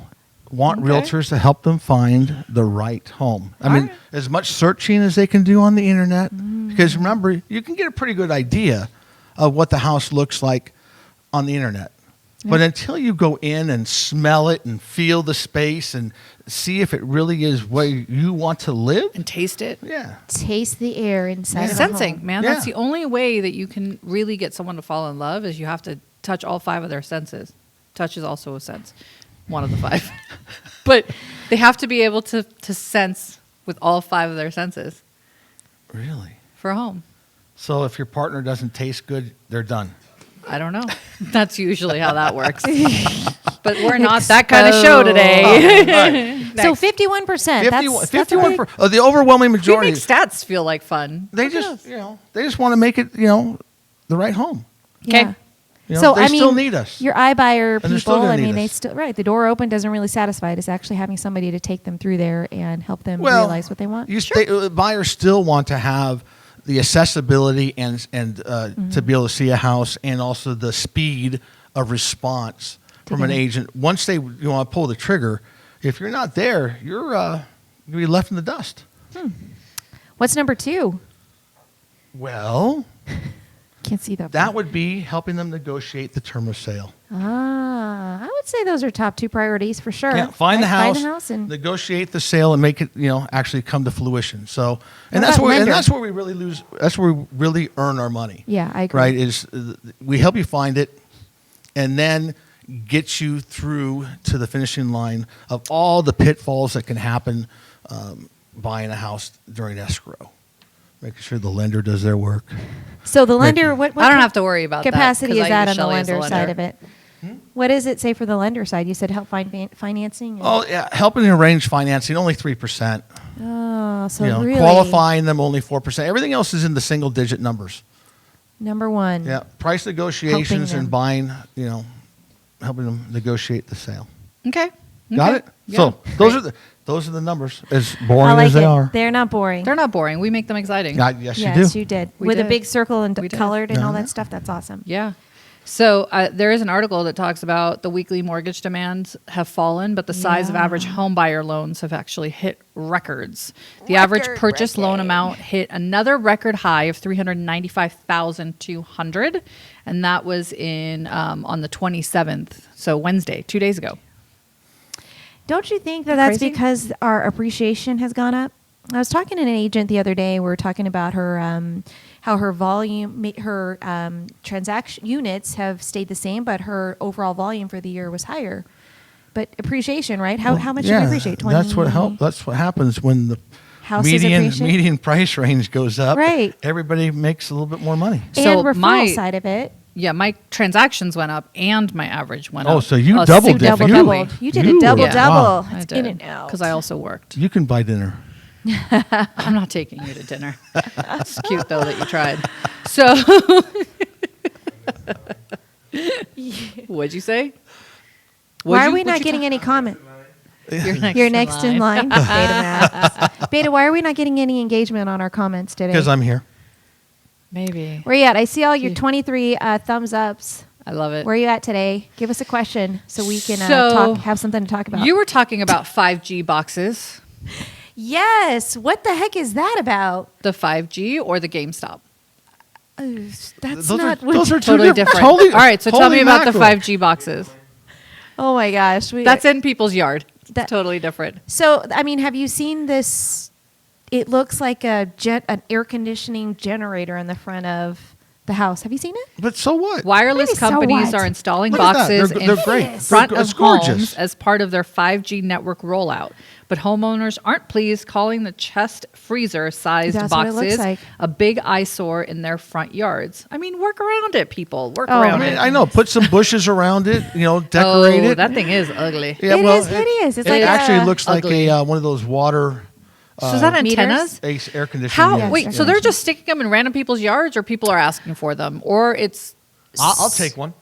Speaker 4: want
Speaker 2: Okay.
Speaker 4: realtors to help them find the right home. I mean,
Speaker 2: right.
Speaker 4: as much searching as they can do on the internet, because remember, you can get a pretty good idea of what the house looks like on the internet. But until you go in and smell it and feel the space and see if it really is where you want to live,
Speaker 2: And taste it.
Speaker 4: yeah.
Speaker 3: Taste the air inside of the
Speaker 2: Sensing,
Speaker 3: home.
Speaker 2: man.
Speaker 4: Yeah.
Speaker 2: That's the only way that you can really get someone to fall in love is you have to touch all 5 of their senses. Touch is also a sense. One of the 5. But they have to be able to sense with all 5 of their senses
Speaker 4: Really?
Speaker 2: for a home.
Speaker 4: So if your partner doesn't taste good, they're done.
Speaker 2: I don't know. That's usually how that works. But we're not that kind of show today.
Speaker 3: So 51%.
Speaker 4: 51 the overwhelming
Speaker 2: We
Speaker 4: majority.
Speaker 2: make stats feel like fun.
Speaker 4: They just, they just want to make it, the right home.
Speaker 3: Yeah.
Speaker 4: You know,
Speaker 3: So
Speaker 4: they
Speaker 3: I
Speaker 4: still
Speaker 3: mean,
Speaker 4: need us.
Speaker 3: your iBuyer
Speaker 4: And they're still
Speaker 3: people.
Speaker 4: gonna
Speaker 3: I
Speaker 4: need
Speaker 3: mean, they
Speaker 4: us.
Speaker 3: still the door open doesn't really satisfy it. It's actually having somebody to take them through there and help them
Speaker 4: Well,
Speaker 3: realize what they want.
Speaker 4: Buyers still want to have the accessibility and to be able to see a house, and also the speed of response from an
Speaker 3: get it.
Speaker 4: agent. Once they want to pull the trigger, if you're not there, you're going to be left in the dust.
Speaker 3: What's number 2?
Speaker 4: Well,
Speaker 3: Can't see that.
Speaker 4: that would be helping them negotiate the term of sale.
Speaker 3: I would say those are top 2 priorities for sure.
Speaker 4: Yeah, find the
Speaker 3: Right?
Speaker 4: house,
Speaker 3: And
Speaker 4: negotiate the sale, and make it, actually come to fruition. So, and
Speaker 3: What
Speaker 4: that's
Speaker 3: about
Speaker 4: where, and
Speaker 3: lender?
Speaker 4: that's where we really lose. That's where we really earn our money.
Speaker 3: yeah, I agree.
Speaker 4: Right? Is we help you find it, and then get you through to the finishing line of all the pitfalls that can happen buying a house during escrow. Making sure the lender does their work.
Speaker 3: So the lender, what
Speaker 2: I don't have to worry about that,
Speaker 3: capacity
Speaker 2: 'cause
Speaker 3: is
Speaker 2: I
Speaker 3: that
Speaker 2: use
Speaker 3: on the
Speaker 2: Shelley as the
Speaker 3: lender side
Speaker 2: lender.
Speaker 3: of it? What does it say for the lender side? You said help find financing. and-
Speaker 4: Oh yeah, helping arrange financing only 3%.
Speaker 3: Oh, so really,
Speaker 4: Qualifying them only 4%. Everything else is in the single digit numbers.
Speaker 3: number 1.
Speaker 4: Yeah, price negotiations
Speaker 3: them.
Speaker 4: and buying. Helping them negotiate the sale.
Speaker 2: Okay.
Speaker 4: Got
Speaker 2: Okay.
Speaker 4: it.
Speaker 2: Yeah.
Speaker 4: So those are the numbers. As boring
Speaker 3: I like
Speaker 4: as they
Speaker 3: it.
Speaker 4: are.
Speaker 3: They're not boring.
Speaker 2: They're not boring. We make them exciting.
Speaker 4: Yes, you
Speaker 3: yes,
Speaker 4: do.
Speaker 3: you did.
Speaker 2: We
Speaker 3: With a
Speaker 2: did.
Speaker 3: big circle and
Speaker 2: We did.
Speaker 3: colored and all
Speaker 4: Yeah.
Speaker 3: that stuff. That's awesome.
Speaker 2: Yeah. So there is an article that talks about the weekly mortgage demands have fallen, but the size of average home buyer loans have actually hit records. The average purchase loan amount hit another record high of $395,200, and that was in on the 27th, so Wednesday, 2 days ago.
Speaker 3: Don't you think that that's
Speaker 2: Crazy?
Speaker 3: because our appreciation has gone up? I was talking to an agent the other day. We were talking about her, how her volume, her transaction units have stayed the same, but her overall volume for the year was higher. But appreciation, right? How much should we appreciate? 20?
Speaker 4: That's what happens when the
Speaker 3: Houses appreciate?
Speaker 4: median price range goes up.
Speaker 3: Right.
Speaker 4: Everybody makes a little bit more money.
Speaker 3: And
Speaker 2: So
Speaker 3: referral side of it.
Speaker 2: Yeah, my transactions went up and my average went up.
Speaker 4: Oh, so you
Speaker 2: a
Speaker 4: doubled
Speaker 3: You
Speaker 4: it.
Speaker 3: double
Speaker 4: You-
Speaker 3: doubled. You did a
Speaker 4: you-
Speaker 3: double
Speaker 2: Yeah.
Speaker 3: double.
Speaker 4: Wow.
Speaker 2: I
Speaker 3: It's
Speaker 2: did,
Speaker 3: in and out.
Speaker 2: because I also worked.
Speaker 4: You can buy dinner.
Speaker 2: I'm not taking you to dinner. It's cute though that you tried. So, what'd you say?
Speaker 3: Why are we not getting any comment?
Speaker 2: You're next,
Speaker 3: You're next in line. Beta Max. Beta, why are we not getting any engagement on our comments today?
Speaker 4: Because I'm here.
Speaker 2: Maybe.
Speaker 3: Where you at? I see all your 23 thumbs ups.
Speaker 2: I love it.
Speaker 3: Where are you at today? Give us a question so we can have something to talk about.
Speaker 2: You were talking about 5G boxes.
Speaker 3: Yes. What the heck is that about?
Speaker 2: The 5G or the GameStop?
Speaker 3: That's
Speaker 4: those are two
Speaker 2: Totally different.
Speaker 4: Totally,
Speaker 2: All right, so tell me about the
Speaker 4: mackerel.
Speaker 2: 5G boxes.
Speaker 3: Oh my gosh.
Speaker 2: That's in people's yard.
Speaker 3: That-
Speaker 2: Totally different.
Speaker 3: So, I mean, have you seen this? It looks like an air conditioning generator in the front of the house. Have you seen it?
Speaker 4: But so what?
Speaker 2: Wireless
Speaker 3: Maybe so
Speaker 2: companies
Speaker 3: what?
Speaker 2: are installing
Speaker 4: Look at that.
Speaker 2: boxes
Speaker 4: They're
Speaker 2: in
Speaker 4: great.
Speaker 2: front
Speaker 4: It's
Speaker 2: of
Speaker 4: gorgeous.
Speaker 2: homes as part of their 5G network rollout. But homeowners aren't pleased, calling the chest freezer-sized
Speaker 3: That's what it looks
Speaker 2: boxes
Speaker 3: like.
Speaker 2: a big eyesore in their front yards. I mean, work around it, people. Work
Speaker 3: Oh,
Speaker 2: around
Speaker 4: I mean,
Speaker 2: it.
Speaker 4: I know. Put some bushes around it. Decorate it.
Speaker 2: That thing is ugly.
Speaker 4: Yeah,
Speaker 3: It
Speaker 4: well,
Speaker 3: is hideous. It's
Speaker 4: it
Speaker 3: like
Speaker 4: actually looks like
Speaker 2: ugly.
Speaker 4: one of those water
Speaker 2: So is that
Speaker 3: meters?
Speaker 2: antennas?
Speaker 4: air conditioning.
Speaker 2: How?
Speaker 4: units.
Speaker 2: Wait,
Speaker 3: yes,
Speaker 2: so
Speaker 3: yes.
Speaker 2: they're just sticking them in random people's yards, or people are asking for them, or it's
Speaker 4: I'll take one.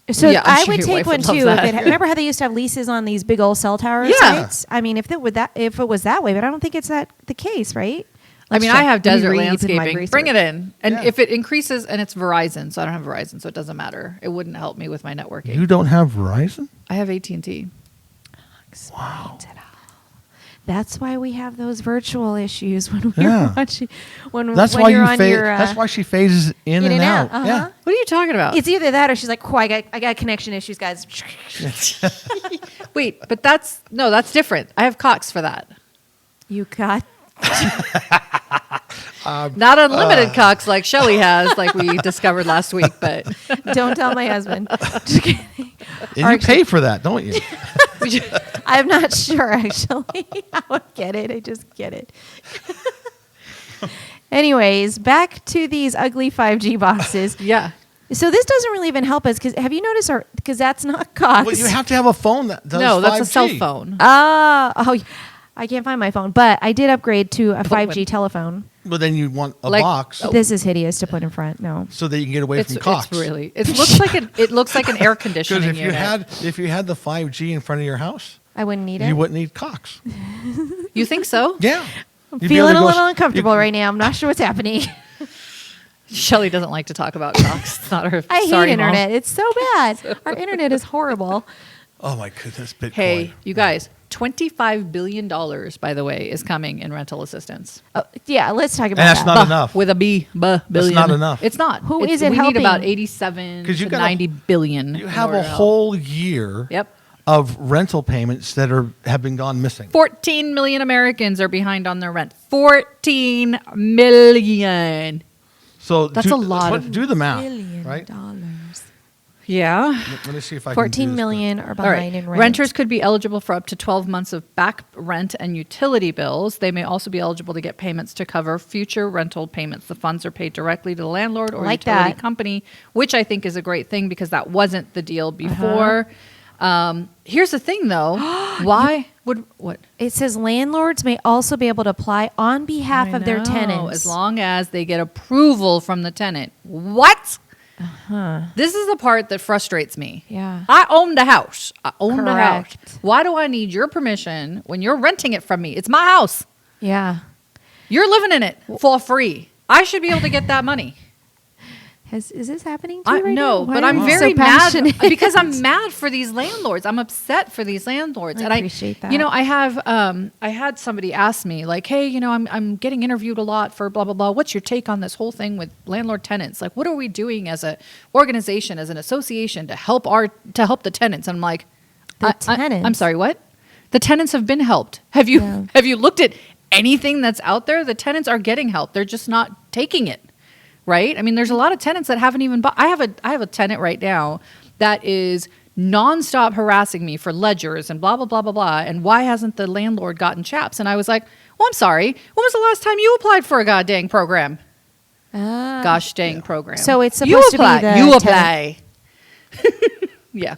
Speaker 3: So
Speaker 2: Yeah, I'm
Speaker 3: I
Speaker 2: sure
Speaker 3: would
Speaker 2: your
Speaker 3: take
Speaker 2: wife
Speaker 3: one
Speaker 2: would love
Speaker 3: too.
Speaker 2: that.
Speaker 3: Remember how they used to have leases on these big old cell tower
Speaker 2: Yeah.
Speaker 3: sites? I mean, if it was that way, but I don't think it's the case, right?
Speaker 2: I mean,
Speaker 3: Let's
Speaker 2: I have
Speaker 3: check. Let me
Speaker 2: desert
Speaker 3: read my
Speaker 2: landscaping. Bring it
Speaker 3: research.
Speaker 2: in. And
Speaker 4: Yeah.
Speaker 2: if it increases, and it's Verizon, so I don't have Verizon, so it doesn't matter. It wouldn't help me with my networking.
Speaker 4: You don't have Verizon?
Speaker 2: I have AT&T.
Speaker 3: Explains it all. That's why we have those virtual issues when we're
Speaker 4: Yeah.
Speaker 3: watching.
Speaker 4: That's
Speaker 3: when
Speaker 4: why
Speaker 3: you're
Speaker 4: you
Speaker 3: on
Speaker 4: phase.
Speaker 3: your,
Speaker 4: That's why she phases in and out.
Speaker 3: Uh-huh.
Speaker 4: Yeah.
Speaker 2: What are you talking about?
Speaker 3: It's either that or she's like, "Oh, I got connection issues, guys."
Speaker 2: Wait, but that's different. I have Cox for that.
Speaker 3: You got
Speaker 2: Not unlimited Cox like Shelly has, like we discovered last week, but
Speaker 3: Don't tell my husband. Just kidding.
Speaker 4: And you pay for that, don't you?
Speaker 3: I'm not sure actually. I would get it. I just get it. Anyways, back to these ugly 5G boxes.
Speaker 2: yeah.
Speaker 3: So this doesn't really even help us because have you noticed because that's not Cox.
Speaker 4: Well, you have to have a phone that does
Speaker 2: No, that's
Speaker 4: 5G.
Speaker 2: a cell phone.
Speaker 3: I can't find my phone, but I did upgrade to a 5G telephone.
Speaker 4: But then you want a
Speaker 2: Like-
Speaker 4: box
Speaker 3: This is hideous to put in front. No.
Speaker 4: so that you can get away from Cox.
Speaker 2: It's really. It looks like an air conditioning
Speaker 4: Because
Speaker 2: unit.
Speaker 4: if you had the 5G in front of your house,
Speaker 3: I wouldn't need it.
Speaker 4: you wouldn't need Cox.
Speaker 2: You think so?
Speaker 4: Yeah.
Speaker 3: I'm
Speaker 4: You'd be
Speaker 3: feeling
Speaker 4: able
Speaker 3: a
Speaker 4: to go-
Speaker 3: little uncomfortable
Speaker 4: you-
Speaker 3: right now. I'm not sure what's happening.
Speaker 2: Shelly doesn't like to talk about Cox. It's not her.
Speaker 3: I hate
Speaker 2: sorry, Mom.
Speaker 3: internet. It's so bad. Our internet is horrible.
Speaker 4: Oh my goodness, Bitcoin.
Speaker 2: Hey, you guys, $25 billion, by the way, is coming in rental assistance.
Speaker 3: Yeah, let's talk about
Speaker 4: And that's
Speaker 3: that.
Speaker 4: not enough.
Speaker 2: With a B, billion.
Speaker 4: not enough.
Speaker 2: It's not.
Speaker 3: Who
Speaker 2: It's-
Speaker 3: is it
Speaker 2: we
Speaker 3: helping?
Speaker 2: need about 87
Speaker 4: 'Cause you
Speaker 2: to
Speaker 4: gotta-
Speaker 2: 90 billion.
Speaker 4: You
Speaker 2: in
Speaker 4: have
Speaker 2: order
Speaker 4: a
Speaker 2: to help.
Speaker 4: whole year
Speaker 2: Yep.
Speaker 4: of rental payments that have been gone missing.
Speaker 2: 14 million Americans are behind on their rent. 14 million.
Speaker 4: So
Speaker 2: That's a lot of-
Speaker 4: do the math,
Speaker 3: $1
Speaker 4: right?
Speaker 3: billion.
Speaker 2: Yeah.
Speaker 4: Let me see if I can
Speaker 3: 14
Speaker 4: do this
Speaker 3: million are
Speaker 2: All
Speaker 3: behind
Speaker 2: right.
Speaker 3: in rent.
Speaker 2: Renters could be eligible for up to 12 months of back rent and utility bills. They may also be eligible to get payments to cover future rental payments. The funds are paid directly to the landlord or
Speaker 3: Like
Speaker 2: utility
Speaker 3: that.
Speaker 2: company, which I think is a great thing because that wasn't the deal before. Here's the thing, though. Why would what?
Speaker 3: It says landlords may also be able to apply on behalf
Speaker 2: I
Speaker 3: of their
Speaker 2: know,
Speaker 3: tenants.
Speaker 2: as long as they get approval from the tenant. What? This is the part that frustrates me.
Speaker 3: Yeah.
Speaker 2: I own the house. I own the house.
Speaker 3: Correct.
Speaker 2: Why do I need your permission when you're renting it from me? It's my house.
Speaker 3: Yeah.
Speaker 2: You're living in it for free. I should be able to get that money.
Speaker 3: Is this happening to you right
Speaker 2: No,
Speaker 3: now? Why
Speaker 2: but
Speaker 3: are
Speaker 2: I'm
Speaker 3: you
Speaker 2: very
Speaker 3: so
Speaker 2: mad
Speaker 3: passionate?
Speaker 2: because I'm mad for these landlords. I'm upset for these landlords.
Speaker 3: I
Speaker 2: and
Speaker 3: appreciate that.
Speaker 2: You know, I have I had somebody ask me like, "Hey, you know, I'm getting interviewed a lot for blah blah blah. What's your take on this whole thing with landlord tenants? Like, what are we doing as a organization, as an association to help the tenants?" And I'm like,
Speaker 3: The
Speaker 2: I'm
Speaker 3: tenants?
Speaker 2: sorry, what? The tenants have been helped. Have you
Speaker 3: Yeah.
Speaker 2: have you looked at anything that's out there? The tenants are getting help. They're just not taking it. Right? I mean, there's a lot of tenants that haven't even bought. I have a tenant right now that is nonstop harassing me for ledgers and blah, blah, blah, blah, blah. And why hasn't the landlord gotten chaps? And I was like, well, I'm sorry. When was the last time you applied for a goddamn program? Gosh dang program.
Speaker 3: So it's
Speaker 2: You
Speaker 3: supposed to be
Speaker 2: apply.
Speaker 3: the
Speaker 2: You
Speaker 3: tenant.
Speaker 2: apply. Yeah.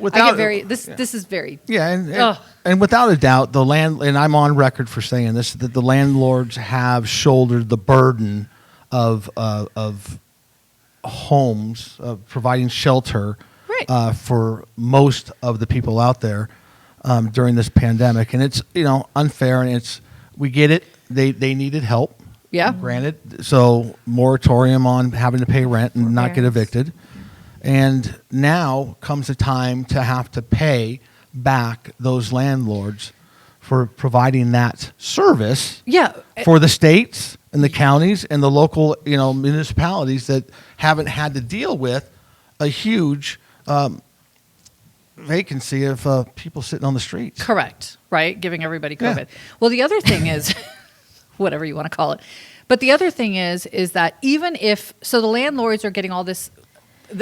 Speaker 4: Without,
Speaker 2: I get very, this is very,
Speaker 4: Yeah, and without a doubt, and I'm on record for saying this, that the landlords have shouldered the burden of homes, providing shelter
Speaker 2: Right.
Speaker 4: for most of the people out there during this pandemic, and it's unfair, and we get it. They needed help.
Speaker 2: Yeah.
Speaker 4: Granted, so moratorium on having to pay rent and not get
Speaker 3: Forbearance.
Speaker 4: evicted. And now comes the time to have to pay back those landlords for providing that service for the states and the counties and the local, municipalities that haven't had to deal with a huge vacancy of people sitting on the streets.
Speaker 2: Correct, right? Giving everybody COVID. Yeah. Well, the other thing is, whatever you want to call it, but the other thing is that even if, so the landlords are getting all this,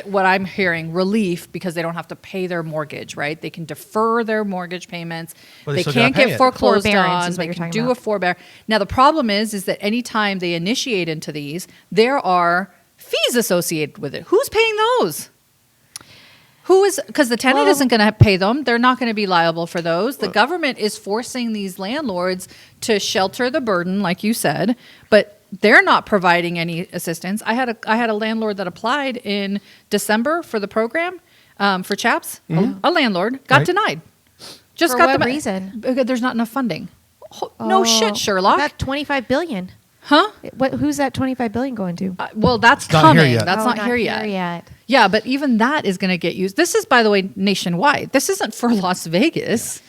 Speaker 2: what I'm hearing, relief because they don't have to pay their mortgage, right? They can defer their mortgage payments.
Speaker 4: But
Speaker 2: they can't get foreclosed on. They can do a forbear. Now, the problem is that anytime they initiate into these, there are fees associated with it. Who's paying those? Because the tenant isn't going to pay them. They're not going to be liable for those. The government is forcing these landlords to shelter the burden, like you said, but they're not providing any assistance. I had a landlord that applied in December for the program for CHAPS. Mm-hmm. A landlord got denied.
Speaker 3: Just got the reason
Speaker 2: because there's not enough funding. No shit, Sherlock.
Speaker 3: That $25 billion.
Speaker 2: Huh?
Speaker 3: Who's that $25 billion going to?
Speaker 2: Well, that's coming. That's not here yet. Yeah, but even that is going to get used. This is, by the way, nationwide. This isn't for Las Vegas.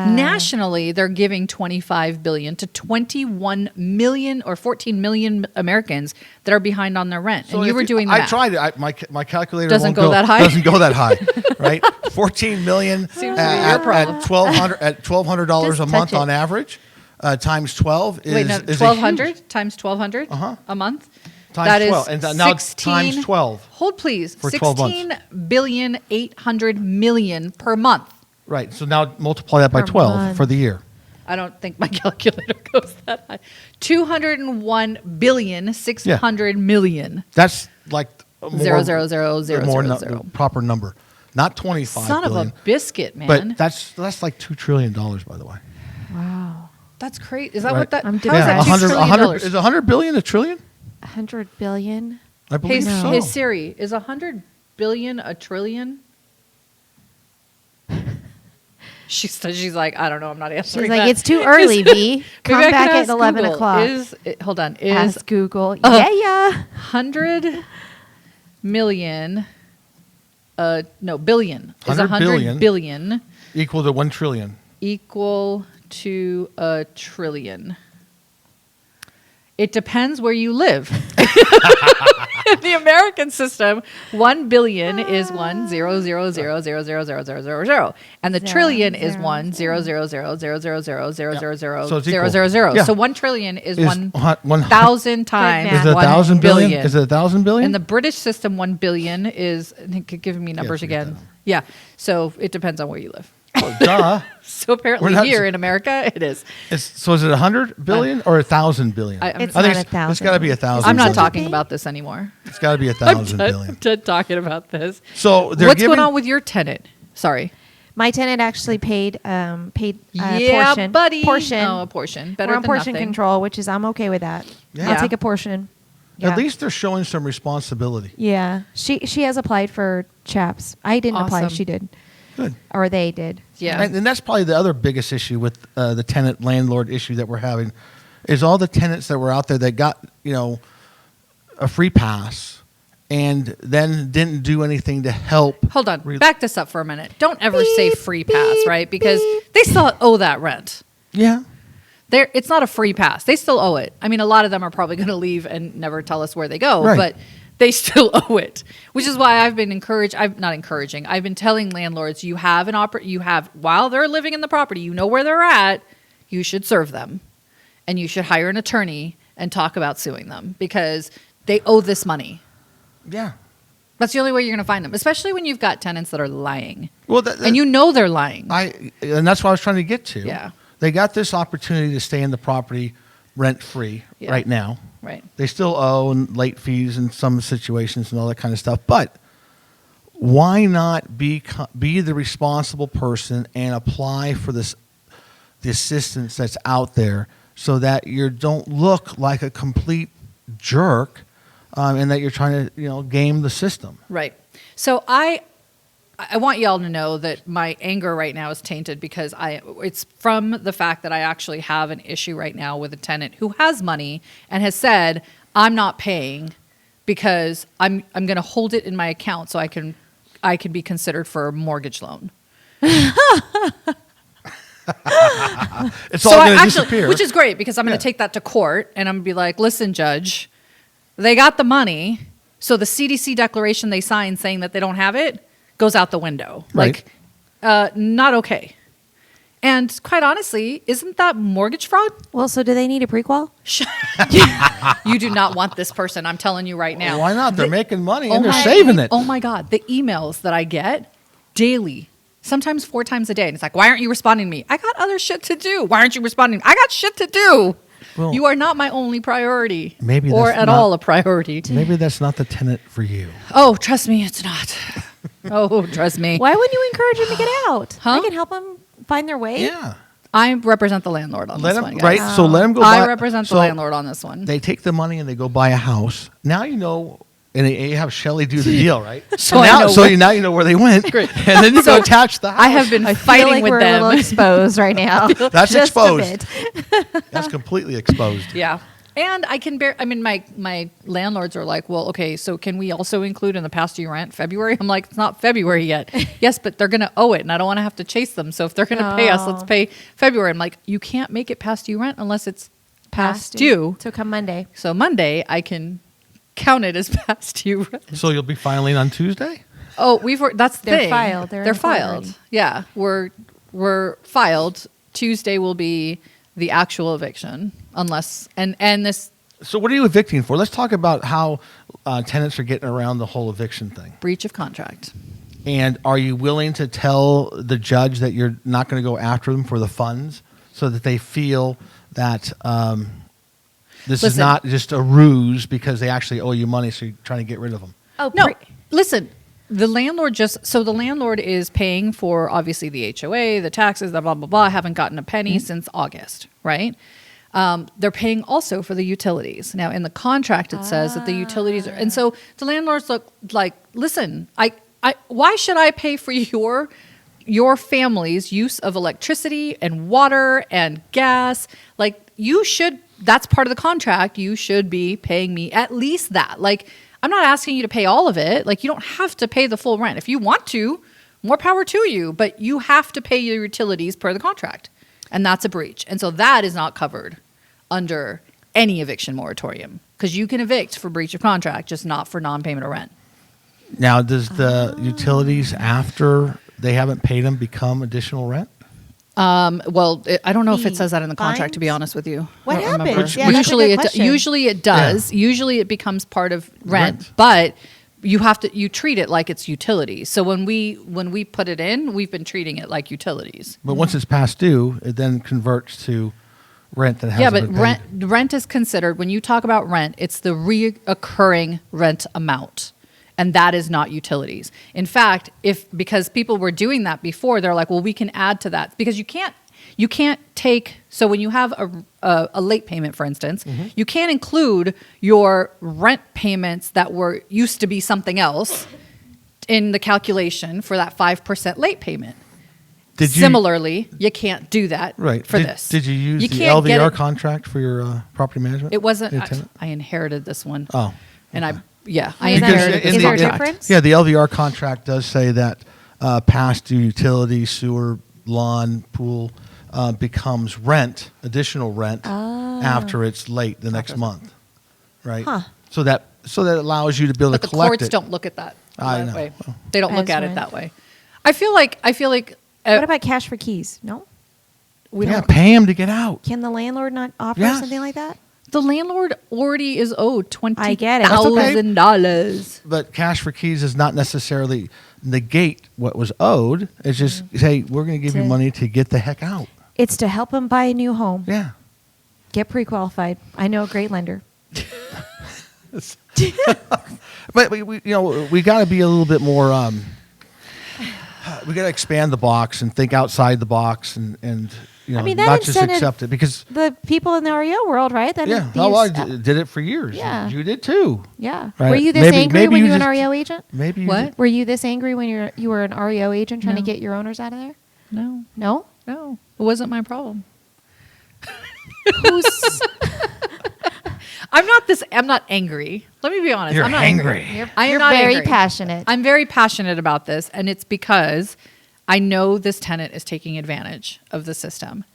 Speaker 2: Nationally, they're giving $25 billion to 21 million or 14 million Americans that are behind on their rent.
Speaker 4: So
Speaker 2: and you were doing that.
Speaker 4: I tried it. My calculator
Speaker 2: doesn't go that high.
Speaker 4: Doesn't go that high, right? 14 million at $1,200 a month on average. Times 12 is...
Speaker 2: Wait, no, 1,200 times 1,200 a month?
Speaker 4: Times 12. And now times 12.
Speaker 2: Hold, please.
Speaker 4: For 12 months.
Speaker 2: 16,800,000,000 per month.
Speaker 4: Right. So now multiply that by 12 for the year.
Speaker 2: I don't think my calculator goes that high. 201,600,000,000.
Speaker 4: That's like...
Speaker 2: Zero, zero, zero, zero, zero, zero.
Speaker 4: Proper number. Not 25
Speaker 2: Son
Speaker 4: billion.
Speaker 2: of a biscuit, man.
Speaker 4: But that's like $2 trillion, by the way.
Speaker 3: Wow.
Speaker 2: That's crazy. Is that what that?
Speaker 3: I'm
Speaker 2: how is that $2 trillion?
Speaker 4: Is 100 billion a trillion?
Speaker 3: 100 billion.
Speaker 4: I believe so.
Speaker 2: Hey Siri, is 100 billion a trillion? She's like, I don't know. I'm not answering.
Speaker 3: She's like, it's too early, V. Come back at 11 o'clock.
Speaker 2: Hold on.
Speaker 3: Ask Google. Yeah.
Speaker 2: 100 million. No, billion. Is
Speaker 4: 100
Speaker 2: billion
Speaker 4: equal to 1 trillion?
Speaker 2: Equal to a trillion. It depends where you live. In the American system, 1 billion is 1,000,000,000,000, and the trillion is 1,000,000,000,000,000,000. So 1 trillion is 1,000 times.
Speaker 4: Is it 1,000 billion? Is it 1,000 billion?
Speaker 2: In the British system, 1 billion is. I think it giving me numbers again. Yeah. So it depends on where you live.
Speaker 4: Oh, duh.
Speaker 2: So apparently here in America, it is.
Speaker 4: So is it 100 billion or 1,000 billion?
Speaker 3: It's not 1,000.
Speaker 4: It's got to be 1,000.
Speaker 2: I'm not talking about this anymore.
Speaker 4: It's got to be 1,000 billion.
Speaker 2: I'm done talking about this.
Speaker 4: So
Speaker 2: what's going on with your tenant? Sorry.
Speaker 3: My tenant actually paid a
Speaker 2: portion.
Speaker 3: Buddy.
Speaker 2: Oh, a portion. Better
Speaker 3: We're on
Speaker 2: than
Speaker 3: portion
Speaker 2: nothing.
Speaker 3: control, which is I'm okay with that.
Speaker 4: Yeah.
Speaker 3: I'll take a portion. Yeah.
Speaker 4: At least they're showing some responsibility.
Speaker 3: Yeah. She has applied for CHAPS. I didn't apply. She did.
Speaker 4: Good.
Speaker 3: Or they did.
Speaker 2: Yeah.
Speaker 4: And that's probably the other biggest issue with the tenant landlord issue that we're having is all the tenants that were out there that got, a free pass and then didn't do anything to help.
Speaker 2: Hold on. Back this up for a minute. Don't ever say free pass, right? Because they still owe that rent.
Speaker 4: Yeah.
Speaker 2: It's not a free pass. They still owe it. I mean, a lot of them are probably going to leave and never tell us where they go, but they still owe it, which is why I've been I've been telling landlords, you have while they're living in the property, you know where they're at, you should serve them and you should hire an attorney and talk about suing them because they owe this money.
Speaker 4: Yeah.
Speaker 2: That's the only way you're going to find them, especially when you've got tenants that are lying.
Speaker 4: Well,
Speaker 2: and you know they're lying.
Speaker 4: And that's what I was trying to get to.
Speaker 2: Yeah.
Speaker 4: They got this opportunity to stay in the property rent-free right now.
Speaker 2: Right.
Speaker 4: They still owe and late fees in some situations and all that kind of stuff. But why not be the responsible person and apply for the assistance that's out there so that you don't look like a complete jerk and that you're trying to game the system. Right.
Speaker 2: So I want y'all to know that my anger right now is tainted because it's from the fact that I actually have an issue right now with a tenant who has money and has said, I'm not paying because I'm going to hold it in my account so I can be considered for a mortgage loan.
Speaker 4: It's all going to disappear.
Speaker 2: Which is great because I'm going to take that to court and I'm going to be like, listen, judge, they got the money. So the CDC declaration they signed saying that they don't have it goes out the window.
Speaker 4: Right.
Speaker 2: Like, not okay. And quite honestly, isn't that mortgage fraud?
Speaker 3: Well, so do they need a prequel?
Speaker 2: You do not want this person. I'm telling you right now.
Speaker 4: Why not? They're making money and they're saving it.
Speaker 2: Oh my God. The emails that I get daily, sometimes 4 times a day. And it's like, why aren't you responding to me? I got other shit to do. Why aren't you responding? I got shit to do.
Speaker 4: Well,
Speaker 2: you are not my only priority.
Speaker 4: Maybe
Speaker 2: or
Speaker 4: that's
Speaker 2: at all a priority.
Speaker 4: Maybe that's not the tenant for you.
Speaker 2: Oh, trust me, it's not. Oh, trust me.
Speaker 3: Why wouldn't you encourage them to get out?
Speaker 2: Huh?
Speaker 3: I can help them find their way.
Speaker 4: Yeah.
Speaker 2: I represent the landlord on
Speaker 4: Let
Speaker 2: this
Speaker 4: them,
Speaker 2: one, guys.
Speaker 4: right? So let them go buy.
Speaker 2: I represent the landlord on this one.
Speaker 4: They take the money and they go buy a house. Now you know, and you have Shelly do the deal, right?
Speaker 2: So
Speaker 4: now you know where they went.
Speaker 2: Great.
Speaker 4: And then you go attach the house.
Speaker 2: I have been
Speaker 3: I
Speaker 2: fighting
Speaker 3: feel like
Speaker 2: with
Speaker 3: we're
Speaker 2: them.
Speaker 3: a little exposed right now.
Speaker 4: That's
Speaker 3: Just a
Speaker 4: exposed.
Speaker 3: bit.
Speaker 4: That's completely exposed.
Speaker 2: Yeah. And I can bear, I mean, my landlords are like, well, okay, so can we also include in the past due rent February? I'm like, it's not February yet. Yes, but they're going to owe it and I don't want to have to chase them. So if they're going to pay us, let's pay February. I'm like, you can't make it past due rent unless it's past due.
Speaker 3: So come Monday.
Speaker 2: So Monday I can count it as past due rent.
Speaker 4: So you'll be filing on Tuesday?
Speaker 2: Oh, that's the
Speaker 3: They're
Speaker 2: thing.
Speaker 3: filed. They're
Speaker 2: filed.
Speaker 3: incorporated.
Speaker 2: Yeah, we're filed. Tuesday will be the actual eviction, unless and this
Speaker 4: So what are you evicting for? Let's talk about how tenants are getting around the whole eviction thing.
Speaker 2: breach of contract.
Speaker 4: And are you willing to tell the judge that you're not going to go after them for the funds so that they feel that this is
Speaker 2: Listen.
Speaker 4: not just a ruse because they actually owe you money, so you're trying to get rid of them?
Speaker 3: Oh,
Speaker 2: No, listen. The landlord is paying for obviously the HOA, the taxes, the blah blah blah. I haven't gotten a penny since August, right? They're paying also for the utilities. Now in the contract it says that the utilities are, and so the landlords look like, listen, why should I pay for your family's use of electricity and water and gas? Like you should. That's part of the contract. You should be paying me at least that. Like. I'm not asking you to pay all of it. Like, you don't have to pay the full rent. If you want to, more power to you. But you have to pay your utilities per the contract. And that's a breach. And so that is not covered under any eviction moratorium. Because you can evict for breach of contract, just not for non-payment of rent.
Speaker 4: Now, does the utilities, after they haven't paid them, become additional rent?
Speaker 2: Well, I don't know if it says that in the contract, to be
Speaker 3: Fines?
Speaker 2: honest with you.
Speaker 3: What
Speaker 2: I don't remember.
Speaker 3: happens? Yeah, that's a good question.
Speaker 2: Usually it does.
Speaker 4: Yeah.
Speaker 2: Usually it becomes part of rent.
Speaker 4: Rent.
Speaker 2: But you treat it like it's utilities. So when we put it in, we've been treating it like utilities.
Speaker 4: But once it's past due, it then converts to rent that hasn't
Speaker 2: Yeah, but
Speaker 4: been paid.
Speaker 2: rent is considered, when you talk about rent, it's the reoccurring rent amount. And that is not utilities. In fact, because people were doing that before, they're like, well, we can add to that. Because you can't take, so when you have a late payment, for instance, you can't include your rent payments that used to be something else in the calculation for that 5% late payment. Similarly, you can't do that for this.
Speaker 4: Did you use the
Speaker 2: can't get
Speaker 4: LVR
Speaker 2: it-
Speaker 4: contract for your property management?
Speaker 2: It wasn't,
Speaker 4: Your tenant?
Speaker 2: I inherited this one.
Speaker 4: Oh.
Speaker 2: And I
Speaker 3: Is
Speaker 2: inherited
Speaker 3: that-
Speaker 2: this
Speaker 3: is there a
Speaker 2: contract.
Speaker 3: difference?
Speaker 4: Yeah, the LVR contract does say that past due utility, sewer, lawn, pool becomes rent, additional rent, after it's late the next month, right?
Speaker 3: Huh.
Speaker 4: So that allows you to be able
Speaker 2: But
Speaker 4: to
Speaker 2: the
Speaker 4: collect
Speaker 2: courts
Speaker 4: it.
Speaker 2: don't look at that
Speaker 4: I know.
Speaker 2: way. They don't look
Speaker 3: As
Speaker 2: at it
Speaker 3: rent.
Speaker 2: that way. I feel like
Speaker 3: What about cash for keys? No?
Speaker 2: we
Speaker 4: Yeah,
Speaker 2: don't.
Speaker 4: pay him to get out.
Speaker 3: Can the landlord not offer
Speaker 4: Yes.
Speaker 3: something like that?
Speaker 2: The landlord already is owed
Speaker 3: I get it. That's
Speaker 4: okay.
Speaker 2: $20,000.
Speaker 4: But cash for keys does not necessarily negate what was owed. It's just say we're going to give you
Speaker 3: To-
Speaker 4: money to get the heck out.
Speaker 3: It's to help them buy a new home.
Speaker 4: Yeah.
Speaker 3: Get pre-qualified. I know a great lender.
Speaker 4: But we got to be a little bit more. We got to expand the box and think outside the box, and
Speaker 3: I mean, that
Speaker 4: not just
Speaker 3: incentive-
Speaker 4: accept it because
Speaker 3: The people in the REO world, right? That
Speaker 4: yeah,
Speaker 3: these-
Speaker 4: I did it for years.
Speaker 3: Yeah.
Speaker 4: You did too.
Speaker 3: Yeah.
Speaker 4: Right.
Speaker 3: Were you this
Speaker 4: Maybe-
Speaker 3: angry
Speaker 4: maybe
Speaker 3: when
Speaker 4: you
Speaker 3: you were an
Speaker 4: just-
Speaker 3: REO agent?
Speaker 4: Maybe you
Speaker 2: What?
Speaker 3: Were you this angry when you were an REO agent trying to
Speaker 2: No.
Speaker 3: get your owners out of there?
Speaker 2: No,
Speaker 3: No.
Speaker 2: it wasn't my problem.
Speaker 3: Who's
Speaker 2: I'm not angry. Let me be honest.
Speaker 4: You're
Speaker 2: I'm not
Speaker 4: angry.
Speaker 2: I am
Speaker 3: You're
Speaker 2: not
Speaker 3: very
Speaker 2: angry.
Speaker 3: passionate.
Speaker 2: I'm very passionate about this, and it's because I know this tenant is taking advantage of the system,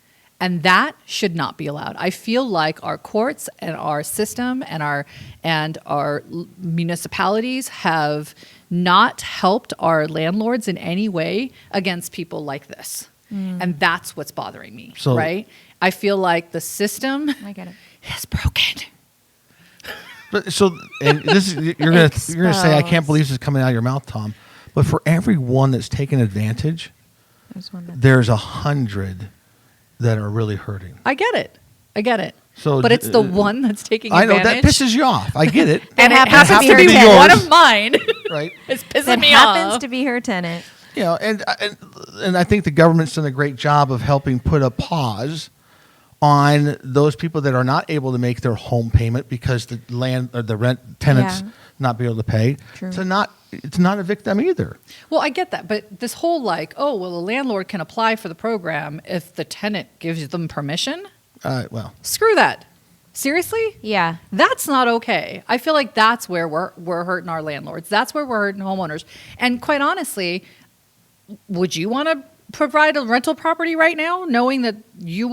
Speaker 2: and that should not be allowed. I feel like our courts and our system and our municipalities have not helped our landlords in any way against people like this, and that's what's bothering me.
Speaker 4: So-
Speaker 2: right? I feel like the system
Speaker 3: I get it.
Speaker 2: is broken.
Speaker 4: But and this is you're gonna say I can't believe this is coming out of your mouth, Tom. But for every one that's taken advantage, there's 100 that are really hurting.
Speaker 2: I get it.
Speaker 4: So
Speaker 2: but it's the one that's taking
Speaker 4: I know
Speaker 2: advantage.
Speaker 4: that pisses you off. I get it.
Speaker 2: And it
Speaker 3: happens
Speaker 2: happens
Speaker 3: to
Speaker 2: to
Speaker 3: be
Speaker 2: be
Speaker 3: her
Speaker 2: one
Speaker 4: yours.
Speaker 2: of mine.
Speaker 4: Right.
Speaker 2: It's pissing
Speaker 3: That
Speaker 2: me
Speaker 3: happens
Speaker 2: off.
Speaker 3: to be her tenant.
Speaker 4: You know, and I think the government's done a great job of helping put a pause on those people that are not able to make their home payment because the land or the rent tenants
Speaker 3: Yeah.
Speaker 4: not be able to pay.
Speaker 3: True.
Speaker 4: To not evict them either.
Speaker 2: Well, I get that, but this whole a landlord can apply for the program if the tenant gives them permission.
Speaker 4: Well,
Speaker 2: Screw that. Seriously?
Speaker 3: Yeah.
Speaker 2: That's not okay. I feel like that's where we're hurting our landlords. That's where we're hurting homeowners. And quite honestly, would you want to provide a rental property right now, knowing that you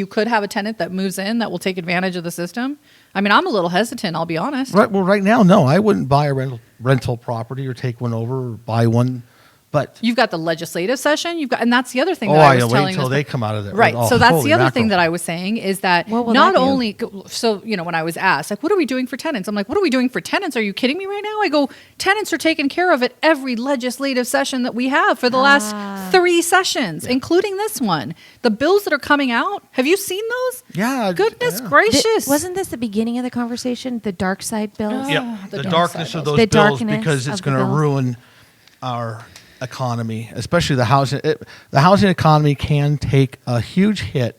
Speaker 2: could have a tenant that moves in that will take advantage of the system? I mean, I'm a little hesitant, I'll be honest.
Speaker 4: right. Well, right now, no, I wouldn't buy a rental property or take one over or buy one. But
Speaker 2: You've got the legislative session. And that's the other thing
Speaker 4: oh,
Speaker 2: that I
Speaker 4: I
Speaker 2: was
Speaker 4: wait
Speaker 2: telling
Speaker 4: until
Speaker 2: this-
Speaker 4: they come out of there.
Speaker 2: Right.
Speaker 4: Oh,
Speaker 2: So that's
Speaker 4: holy
Speaker 2: the other thing
Speaker 4: mackerel.
Speaker 2: that I was saying is that
Speaker 3: What will
Speaker 2: not
Speaker 3: that do?
Speaker 2: only, so, when I was asked, what are we doing for tenants? I'm like, what are we doing for tenants? Are you kidding me right now? I go, tenants are taken care of at every legislative session that we have for the last 3 sessions, including this one. The bills that are coming out, have you seen those?
Speaker 4: Yeah.
Speaker 2: Goodness
Speaker 4: yeah.
Speaker 2: gracious.
Speaker 3: Wasn't this the beginning of the conversation? The dark side bills?
Speaker 4: Yeah,
Speaker 2: the
Speaker 4: the
Speaker 2: dark
Speaker 4: darkness
Speaker 2: side
Speaker 4: of
Speaker 2: bills.
Speaker 4: those
Speaker 3: The
Speaker 4: bills
Speaker 3: darkness
Speaker 4: because it's
Speaker 3: of the
Speaker 4: going to
Speaker 3: bills.
Speaker 4: ruin our economy, especially the housing. The housing economy can take a huge hit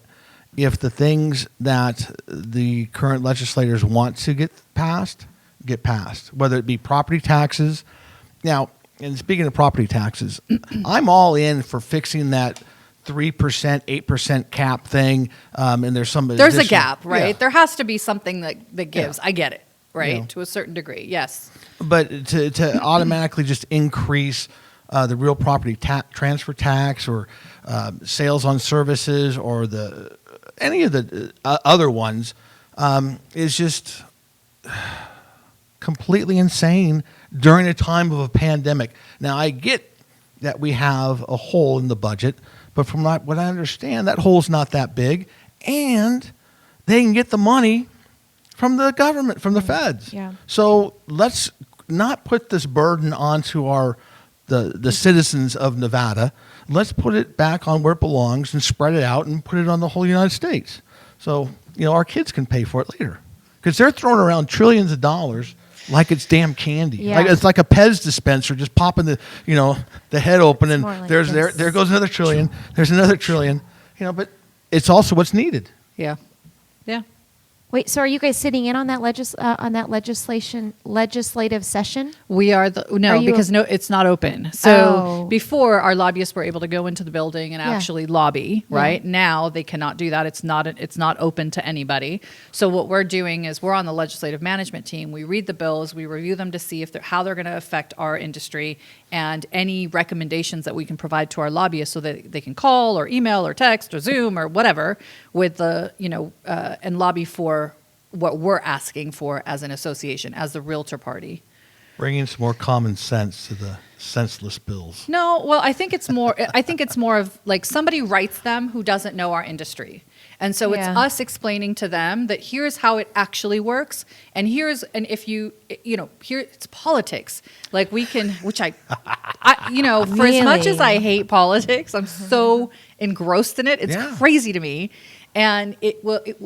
Speaker 4: if the things that the current legislators want to get passed, whether it be property taxes. Now, and speaking of property taxes, I'm all in for fixing that 3%, 8% cap thing. And there's some
Speaker 2: There's a
Speaker 4: additional-
Speaker 2: gap, right?
Speaker 4: Yeah.
Speaker 2: There has to be something that gives.
Speaker 4: Yeah.
Speaker 2: I get it, right?
Speaker 4: Yeah.
Speaker 2: To a certain degree, yes.
Speaker 4: But to automatically just increase the real property transfer tax or sales on services or any of the other ones is just completely insane during a time of a pandemic. Now, I get that we have a hole in the budget, but from what I understand, that hole's not that big, and they can get the money from the government, from the feds.
Speaker 3: Yeah.
Speaker 4: So let's not put this burden onto the citizens of Nevada. Let's put it back on where it belongs and spread it out and put it on the whole United States. So, our kids can pay for it later. Because they're throwing around trillions of dollars like it's damn candy.
Speaker 3: Yeah.
Speaker 4: It's like a Pez dispenser just popping the head open and
Speaker 3: more like
Speaker 4: there goes another trillion. There's another trillion. But it's also what's needed.
Speaker 2: Yeah. Yeah.
Speaker 3: Wait, so are you guys sitting in on that legislative session?
Speaker 2: We are
Speaker 3: Are you-
Speaker 2: because it's not open. So
Speaker 3: Oh.
Speaker 2: before our lobbyists were able to go into the building and
Speaker 3: Yeah.
Speaker 2: actually lobby,
Speaker 3: Yeah.
Speaker 2: right? Now they cannot do that. It's not open to anybody. So what we're doing is we're on the legislative management team. We read the bills, we review them to see how they're going to affect our industry and any recommendations that we can provide to our lobbyists so that they can call or email or text or Zoom or whatever with and lobby for what we're asking for as an association, as the realtor party.
Speaker 4: Bringing some more common sense to the senseless bills.
Speaker 2: No, well, I think it's more of like somebody writes them who doesn't know our industry. And so it's
Speaker 3: Yeah.
Speaker 2: us explaining to them that here's how it actually works. And here it's politics. Like we can, which I for as much as I hate politics, I'm so engrossed in it. It's
Speaker 4: Yeah.
Speaker 2: crazy to me. And it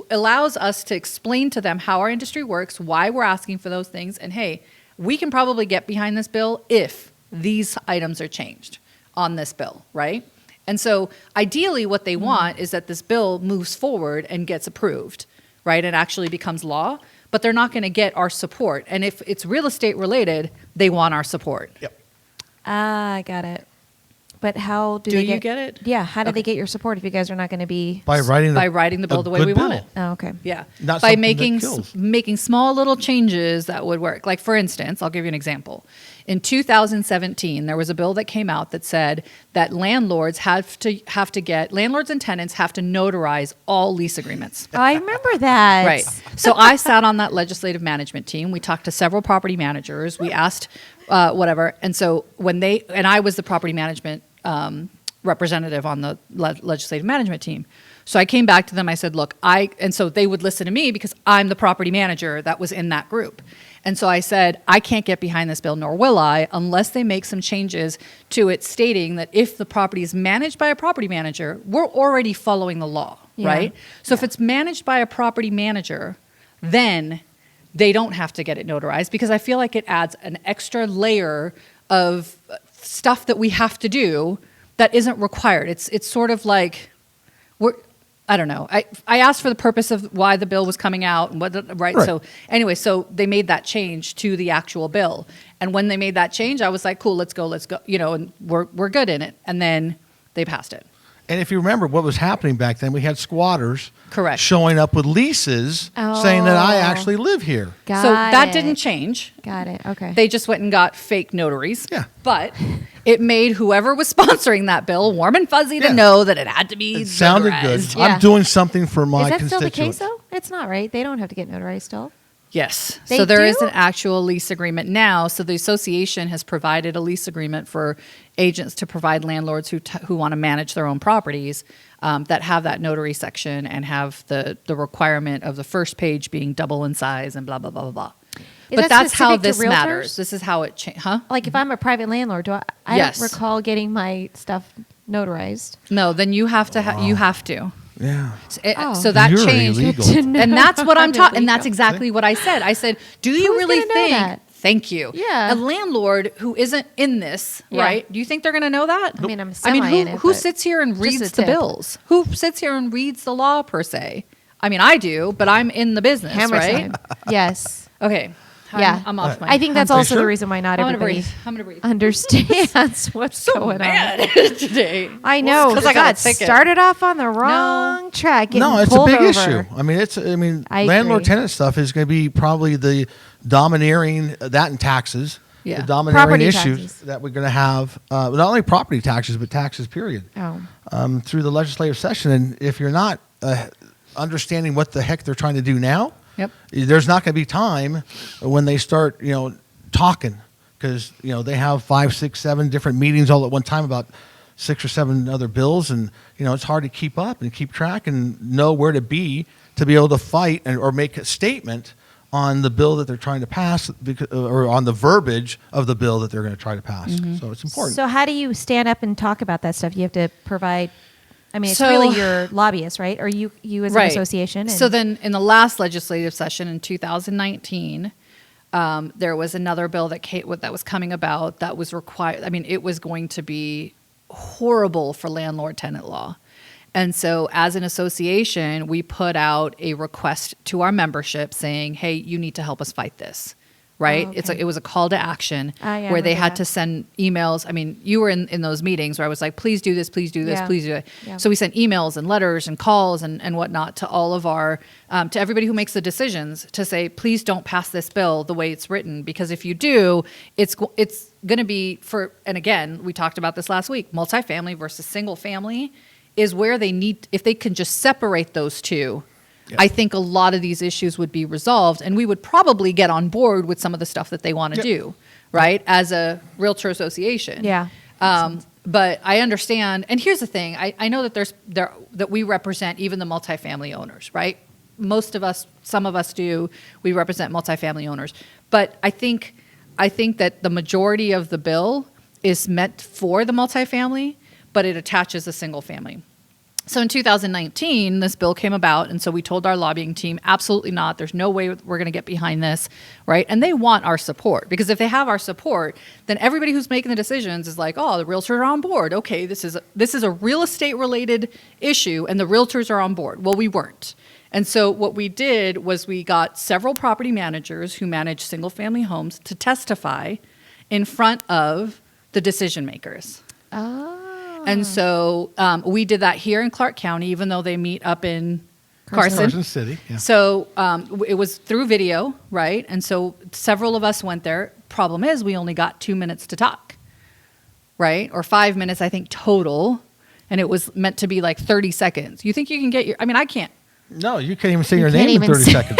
Speaker 2: allows us to explain to them how our industry works, why we're asking for those things. And hey, we can probably get behind this bill if these items are changed on this bill, right? And so ideally what they want is that this bill moves forward and gets approved, right? And actually becomes law, but they're not going to get our support. And if it's real estate related, they want our support.
Speaker 4: Yep.
Speaker 3: I got it. But how do
Speaker 2: Do
Speaker 3: they
Speaker 2: you get it?
Speaker 3: Yeah. How do they get your support if you guys are not going to be?
Speaker 4: By writing
Speaker 2: the bill the way we want it.
Speaker 3: Oh, okay.
Speaker 2: Yeah.
Speaker 4: Not
Speaker 2: By
Speaker 4: something that kills.
Speaker 2: making small little changes that would work. Like, for instance, I'll give you an example. In 2017, there was a bill that came out that said that landlords landlords and tenants have to notarize all lease agreements.
Speaker 3: I remember that.
Speaker 2: Right. So I sat on that legislative management team. We talked to several property managers. We asked whatever. And so I was the property management representative on the legislative management team. So I came back to them. I said, look, and so they would listen to me because I'm the property manager that was in that group. And so I said, I can't get behind this bill, nor will I, unless they make some changes to it stating that if the property is managed by a property manager, we're already following the law, right? So if it's managed by a property manager, then they don't have to get it notarized, because I feel like it adds an extra layer of stuff that we have to do that isn't required. It's sort of like I don't know. I asked for the purpose of why the bill was coming out and right. So anyway, so they made that change to the actual bill. And when they made that change, I was like, cool, let's go, and we're good in it. And then they passed it.
Speaker 4: And if you remember what was happening back then, we had squatters
Speaker 2: Correct.
Speaker 4: showing up with leases saying that I actually live here.
Speaker 2: So that didn't change.
Speaker 3: Got it. Okay.
Speaker 2: They just went and got fake notaries.
Speaker 4: Yeah.
Speaker 2: But it made whoever was sponsoring that bill warm and fuzzy to know that it had to be
Speaker 4: It sounded good.
Speaker 2: notarized.
Speaker 3: Yeah.
Speaker 4: I'm doing something for my
Speaker 3: Is that still the
Speaker 4: constituents.
Speaker 3: case though? It's not, right? They don't have to get notarized still.
Speaker 2: Yes.
Speaker 3: They
Speaker 2: So there is
Speaker 3: do?
Speaker 2: an actual lease agreement now. So the association has provided a lease agreement for agents to provide landlords who want to manage their own properties that have that notary section and have the requirement of the first page being double in size and blah, blah, blah, blah, blah. But
Speaker 3: that
Speaker 2: that's how
Speaker 3: specific to
Speaker 2: this
Speaker 3: realtors?
Speaker 2: matters. This is how it changed. Huh?
Speaker 3: Like if I'm a private landlord, I
Speaker 2: Yes.
Speaker 3: don't recall getting my stuff notarized.
Speaker 2: No, then you have to. You have to.
Speaker 4: Yeah.
Speaker 2: So that
Speaker 4: You're
Speaker 2: changed.
Speaker 4: illegal.
Speaker 3: Good to know.
Speaker 2: And that's what I'm talking.
Speaker 3: Illegal.
Speaker 2: And that's exactly what I said. I said, "Do you
Speaker 3: Who's
Speaker 2: really
Speaker 3: gonna know
Speaker 2: think?"
Speaker 3: that?
Speaker 2: Thank you.
Speaker 3: Yeah.
Speaker 2: A landlord who isn't in this,
Speaker 3: Yeah.
Speaker 2: right? Do you think they're going to know that?
Speaker 3: I mean, I'm
Speaker 2: I
Speaker 3: semi
Speaker 2: mean,
Speaker 3: in it,
Speaker 2: who
Speaker 3: but
Speaker 2: sits here and
Speaker 3: just
Speaker 2: reads
Speaker 3: a
Speaker 2: the
Speaker 3: tip.
Speaker 2: bills? Who sits here and reads the law per se? I mean, I do, but I'm in the business,
Speaker 3: Hammer
Speaker 2: right?
Speaker 3: time. Yes.
Speaker 2: Okay.
Speaker 3: Yeah.
Speaker 2: I'm off my.
Speaker 3: I think that's
Speaker 4: Are you
Speaker 3: also
Speaker 4: sure?
Speaker 3: the reason why not
Speaker 2: I'm gonna
Speaker 3: everybody
Speaker 2: breathe. I'm gonna breathe.
Speaker 3: understands what's going on.
Speaker 2: Mad today.
Speaker 3: I know.
Speaker 2: 'Cause I got a
Speaker 3: God,
Speaker 2: ticket.
Speaker 3: started off on the wrong track.
Speaker 4: No,
Speaker 3: getting
Speaker 4: it's a
Speaker 3: pulled
Speaker 4: big
Speaker 3: over.
Speaker 4: issue. I mean,
Speaker 3: I
Speaker 4: landlord
Speaker 3: agree.
Speaker 4: tenant stuff is going to be probably the domineering that and taxes.
Speaker 2: Yeah.
Speaker 4: The domineering
Speaker 3: Property
Speaker 4: issues
Speaker 3: taxes.
Speaker 4: that we're going to have, not only property taxes, but taxes, period,
Speaker 3: Oh.
Speaker 4: through the legislative session. And if you're not understanding what the heck they're trying to do now,
Speaker 2: Yep.
Speaker 4: there's not going to be time when they start, talking, because, they have 5, 6, 7 different meetings all at one time about 6 or 7 other bills. And, it's hard to keep up and keep track and know where to be able to fight or make a statement on the bill that they're trying to pass, or on the verbiage of the bill that they're going to try to pass. So it's important.
Speaker 3: So how do you stand up and talk about that stuff? You have to provide. I mean, it's
Speaker 2: So-
Speaker 3: really your lobbyists, right? Or you as an association. And
Speaker 2: So then in the last legislative session in 2019, there was another bill that was coming about that was required. I mean, it was going to be horrible for landlord-tenant law. And so as an association, we put out a request to our membership saying, hey, you need to help us fight this. Right?
Speaker 3: Oh, okay.
Speaker 2: It was a call to action
Speaker 3: Yeah, I
Speaker 2: where they
Speaker 3: remember
Speaker 2: had
Speaker 3: that.
Speaker 2: to send emails. I mean, you were in those meetings where I was like, please do this, please do this,
Speaker 3: Yeah.
Speaker 2: please do it.
Speaker 3: Yeah.
Speaker 2: So we sent emails and letters and calls and whatnot to all of our, to everybody who makes the decisions to say, please don't pass this bill the way it's written, because if you do, it's going to be and again, we talked about this last week, multifamily versus single family is where they need, if they can just separate those two, I think a lot of these issues would be resolved, and we would probably get on board with some of the stuff that they want to do, right? As a realtor association.
Speaker 3: Yeah.
Speaker 2: But I understand, and here's the thing: I know that that we represent even the multifamily owners, right? Most of us, some of us do. We represent multifamily owners, but I think that the majority of the bill is meant for the multifamily, but it attaches a single family. So in 2019, this bill came about, and so we told our lobbying team, absolutely not. There's no way we're going to get behind this, right? And they want our support, because if they have our support, then everybody who's making the decisions is like, oh, the realtors are on board. Okay, this is a real estate related issue, and the realtors are on board. Well, we weren't. And so what we did was we got several property managers who manage single family homes to testify in front of the decision makers.
Speaker 3: Oh.
Speaker 2: And so we did that here in Clark County, even though they meet up in
Speaker 4: Carson City. Yeah.
Speaker 2: So it was through video, right? And so several of us went there. Problem is, we only got 2 minutes to talk, right? Or 5 minutes, I think, total. And it was meant to be like 30 seconds. You think you can get your, I mean, I can't.
Speaker 4: No, you can't even say your name in 30 seconds.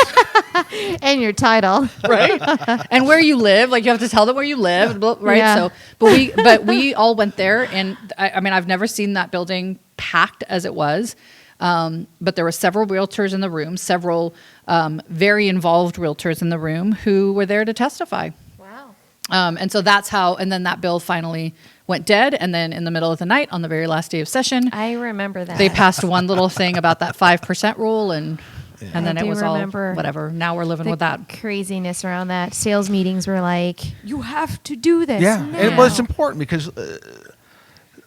Speaker 3: And your title.
Speaker 2: Right. And where you live, like you have to tell them where you live, right?
Speaker 3: Yeah.
Speaker 2: So, but we all went there, and I mean, I've never seen that building packed as it was. But there were several realtors in the room, several very involved realtors in the room who were there to testify.
Speaker 3: Wow.
Speaker 2: And so that's how, and then that bill finally went dead. And then in the middle of the night, on the very last day of session,
Speaker 3: I remember that.
Speaker 2: they passed one little thing about that 5% rule, and then
Speaker 3: I
Speaker 2: it
Speaker 3: do
Speaker 2: was all
Speaker 3: remember
Speaker 2: whatever. Now we're living
Speaker 3: the
Speaker 2: with that.
Speaker 3: craziness around that. Sales meetings were like, you have to do this.
Speaker 4: Yeah,
Speaker 3: now.
Speaker 4: and it's important because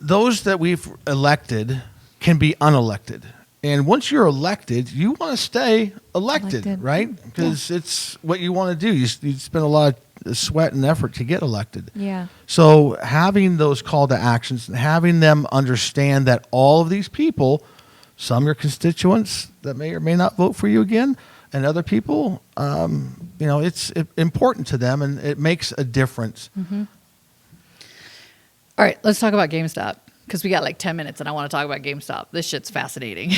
Speaker 4: those that we've elected can be unelected. And once you're elected, you want to stay elected. Right? Because it's what you want to do. You spend a lot of sweat and effort to get elected.
Speaker 3: Yeah.
Speaker 4: So having those call to actions and having them understand that all of these people, some your constituents that may or may not vote for you again, and other people, it's important to them, and it makes a difference.
Speaker 2: Mm-hmm. All right, let's talk about GameStop, because we got like 10 minutes and I want to talk about GameStop. This shit's fascinating.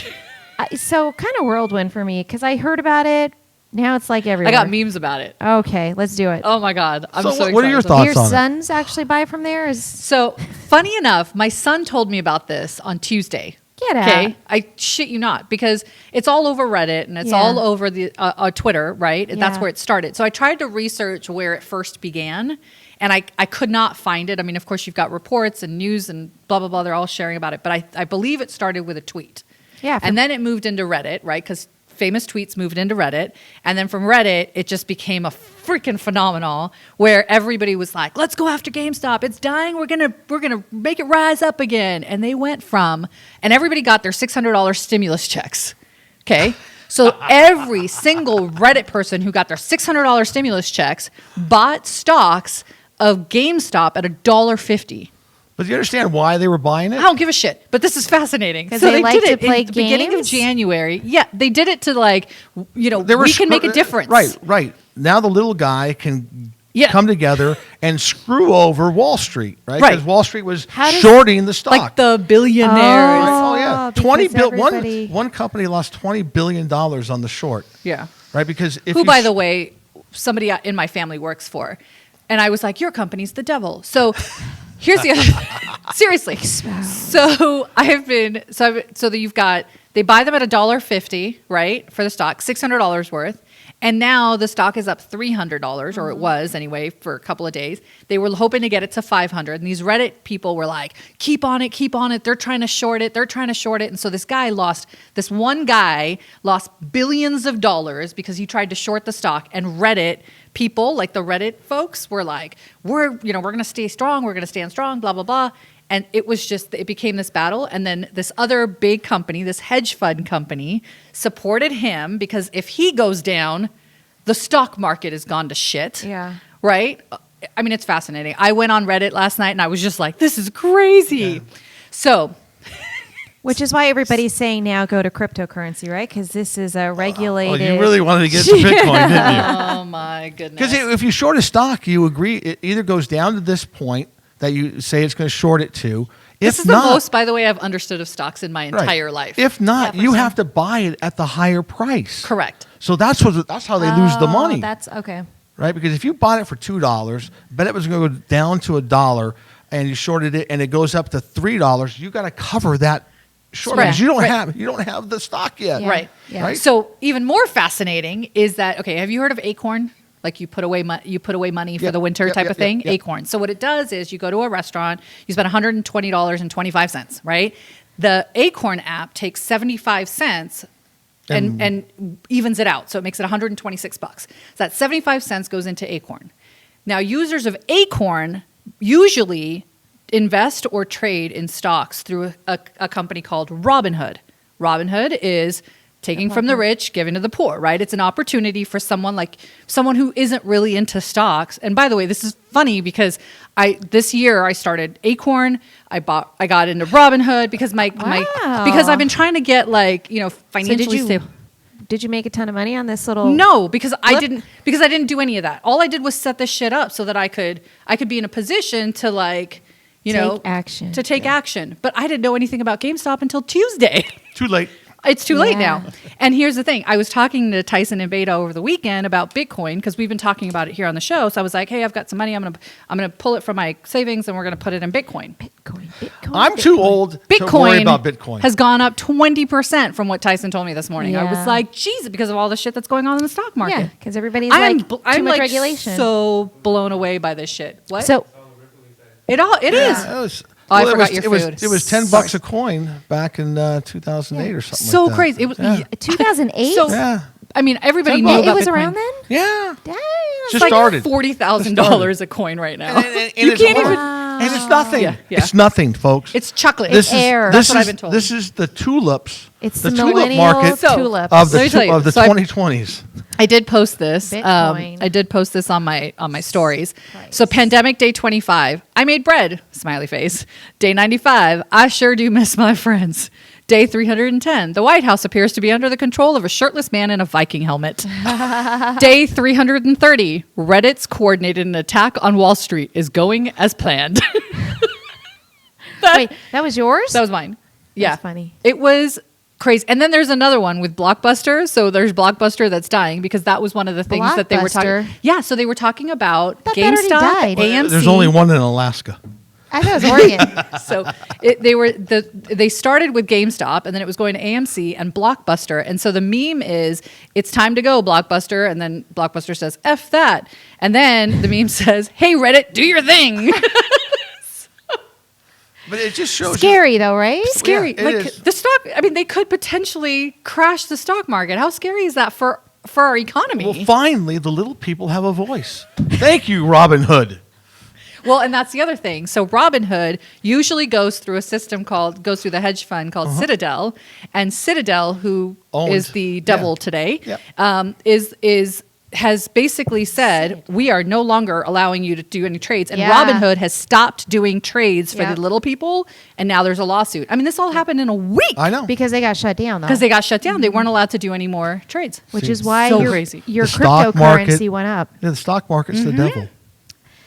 Speaker 3: So kind of whirlwind for me because I heard about it. Now it's like everywhere.
Speaker 2: I got memes about it.
Speaker 3: Okay, let's do it.
Speaker 2: Oh my God. I'm so excited.
Speaker 4: What are your thoughts
Speaker 3: Your
Speaker 4: on it?
Speaker 3: sons actually buy from there?
Speaker 2: So funny enough, my son told me about this on Tuesday.
Speaker 3: Get out.
Speaker 2: Okay, I shit you not, because it's all over Reddit and it's all over the Twitter, right?
Speaker 3: Yeah.
Speaker 2: That's where it started. So I tried to research where it first began, and I could not find it. I mean, of course, you've got reports and news and blah, blah, blah. They're all sharing about it. But I believe it started with a tweet.
Speaker 3: Yeah.
Speaker 2: And then it moved into Reddit, right? Because famous tweets moved into Reddit. And then from Reddit, it just became a freaking phenomenon where everybody was like, let's go after GameStop. It's dying. We're gonna make it rise up again. And they went from, and everybody got their $600 stimulus checks. Okay. So every single Reddit person who got their $600 stimulus checks bought stocks of GameStop at $1.50.
Speaker 4: But do you understand why they were buying it?
Speaker 2: I don't give a shit, but this is fascinating.
Speaker 3: 'Cause
Speaker 2: So
Speaker 3: they like
Speaker 2: did
Speaker 3: to
Speaker 2: it
Speaker 3: play
Speaker 2: in the beginning of
Speaker 3: games?
Speaker 2: January. Yeah, they did it to we can make a difference.
Speaker 4: Right. Now the little guy can
Speaker 2: Yeah.
Speaker 4: come together and screw over Wall Street, right?
Speaker 2: Right.
Speaker 4: Because Wall Street was
Speaker 3: How does-
Speaker 4: shorting the stock.
Speaker 2: Like the billionaires.
Speaker 4: Oh yeah,
Speaker 3: because everybody-
Speaker 4: one company lost $20 billion on the short,
Speaker 2: Yeah.
Speaker 4: right? Because if
Speaker 2: Who,
Speaker 4: you
Speaker 2: by the way, somebody in my family works for. And I was like, your company's the devil. So here's the other, seriously. So you've got, they buy them at $1.50, right? For the stock, $600 worth. And now the stock is up $300, or it was anyway, for a couple of days. They were hoping to get it to 500. And these Reddit people were like, keep on it. They're trying to short it. And so this one guy lost billions of dollars because he tried to short the stock. And Reddit people, like the Reddit folks, were like, we're going to stay strong. We're going to stand strong, blah, blah, blah. And it became this battle. And then this other big company, this hedge fund company, supported him because if he goes down, the stock market has gone to shit.
Speaker 3: Yeah.
Speaker 2: Right? I mean, it's fascinating. I went on Reddit last night and I was just like, this is crazy.
Speaker 4: Yeah.
Speaker 2: So,
Speaker 3: Which is why everybody's saying now go to cryptocurrency, right? Because this is a regulated.
Speaker 4: you really wanted to get to Bitcoin, didn't you?
Speaker 2: oh my goodness.
Speaker 4: Because if you short a stock, you agree it either goes down to this point that you say it's going to short it to.
Speaker 2: This is the most, by the way, I've understood of stocks in my entire life.
Speaker 4: If not,
Speaker 3: Yeah,
Speaker 4: you
Speaker 3: 100%.
Speaker 4: have to buy it at the higher price.
Speaker 2: Correct.
Speaker 4: So that's how they lose the money.
Speaker 3: That's okay.
Speaker 4: Right? Because if you bought it for $2, bet it was going to go down to $1, and you shorted it, and it goes up to $3, you got to cover that short
Speaker 2: Spread.
Speaker 4: because you
Speaker 2: Right.
Speaker 4: don't have the stock yet.
Speaker 3: Yeah.
Speaker 2: Right.
Speaker 3: Yeah.
Speaker 4: Right?
Speaker 2: So even more fascinating is that, okay, have you heard of Acorn? Like you put away money for
Speaker 4: Yep,
Speaker 2: the winter
Speaker 4: yep,
Speaker 2: type
Speaker 4: yep,
Speaker 2: of thing?
Speaker 4: yep, yep.
Speaker 2: Acorn. So what it does is you go to a restaurant, you spend $120.25, right? The Acorn app takes 75 cents and evens it out. So it makes it $126. So that 75 cents goes into Acorn. Now, users of Acorn usually invest or trade in stocks through a company called Robbin Hood. Robbin Hood is taking from the rich, giving to the poor, right? It's an opportunity for someone who isn't really into stocks. And by the way, this is funny because this year I started Acorn. I got into Robbin Hood because because I've been trying to get financially stable.
Speaker 3: Did you make a ton of money on this little?
Speaker 2: No, because I didn't do any of that. All I did was set this shit up so that I could be in a position to take action. But I didn't know anything about GameStop until Tuesday.
Speaker 4: Too late.
Speaker 2: It's too late now. And here's the thing. I was talking to Tyson and Beta over the weekend about Bitcoin because we've been talking about it here on the show. So I was like, hey, I've got some money. I'm gonna pull it from my savings and we're gonna put it in Bitcoin.
Speaker 4: I'm too old to worry about Bitcoin.
Speaker 2: Has gone up 20% from what Tyson told me this morning.
Speaker 3: Yeah.
Speaker 2: I was like, Jesus, because of all the shit that's going on in the stock market.
Speaker 3: Yeah, because everybody's
Speaker 2: I'm
Speaker 3: too much regulation.
Speaker 2: So blown away by this shit. What?
Speaker 3: So
Speaker 2: it is. I forgot your food.
Speaker 4: It was $10 a coin back in 2008 or something.
Speaker 2: So
Speaker 4: like that.
Speaker 2: crazy. It was
Speaker 3: 2008.
Speaker 2: So,
Speaker 4: yeah.
Speaker 2: I mean, everybody
Speaker 4: $10
Speaker 2: knew about
Speaker 3: it was
Speaker 2: Bitcoin.
Speaker 3: around then.
Speaker 4: Yeah.
Speaker 3: Damn.
Speaker 4: Just started.
Speaker 2: $40,000 a coin right now.
Speaker 4: And it's nothing.
Speaker 2: Yeah.
Speaker 4: It's nothing, folks.
Speaker 2: It's chocolate.
Speaker 3: It's air.
Speaker 2: That's what I've been told.
Speaker 4: This is the tulips.
Speaker 3: It's
Speaker 4: the
Speaker 3: the
Speaker 4: tulip
Speaker 3: millennial
Speaker 4: market
Speaker 3: tulips.
Speaker 4: of
Speaker 2: Let me tell you.
Speaker 4: the
Speaker 2: So
Speaker 4: 2020s.
Speaker 2: I did post this.
Speaker 3: Bitcoin.
Speaker 2: I did post this on my stories.
Speaker 3: Nice.
Speaker 2: So pandemic day 25, I made bread. Smiley face. Day 95, I sure do miss my friends. Day 310, the White House appears to be under the control of a shirtless man in a Viking helmet. Day 330, Reddit's coordinated an attack on Wall Street is going as planned.
Speaker 3: Wait, that was yours?
Speaker 2: That was mine. Yeah.
Speaker 3: That's funny.
Speaker 2: It was crazy. And then there's another one with Blockbuster. So there's Blockbuster that's dying because that was one of the things that they were talking.
Speaker 3: Blockbuster?
Speaker 2: Yeah. So they were talking about
Speaker 3: Thought that already
Speaker 2: GameStop,
Speaker 3: died.
Speaker 2: AMC.
Speaker 4: There's only one in Alaska.
Speaker 3: I thought it was Oregon.
Speaker 2: So they started with GameStop and then it was going to AMC and Blockbuster. And so the meme is, it's time to go, Blockbuster. And then Blockbuster says, F that. And then the meme says, hey, Reddit, do your thing.
Speaker 4: But it just shows
Speaker 3: Scary though, right?
Speaker 2: Scary.
Speaker 4: Yeah, it is.
Speaker 2: The stock, I mean, they could potentially crash the stock market. How scary is that for our economy?
Speaker 4: Well, finally, the little people have a voice. Thank you, Robbin Hood.
Speaker 2: Well, and that's the other thing. So Robinhood usually goes through the hedge fund called Citadel, and Citadel, who is the devil today, has basically said we are no longer allowing you to do any trades, and Robinhood has stopped doing trades for the little people, and now there's a lawsuit. I mean, this all happened in a week.
Speaker 4: I know.
Speaker 3: Because they got shut down though.
Speaker 2: Because they got shut down. They weren't allowed to do any more trades.
Speaker 3: Which is why
Speaker 2: So crazy.
Speaker 3: your
Speaker 4: The stock
Speaker 3: cryptocurrency
Speaker 4: market-
Speaker 3: went up.
Speaker 4: Yeah, the stock market's the devil.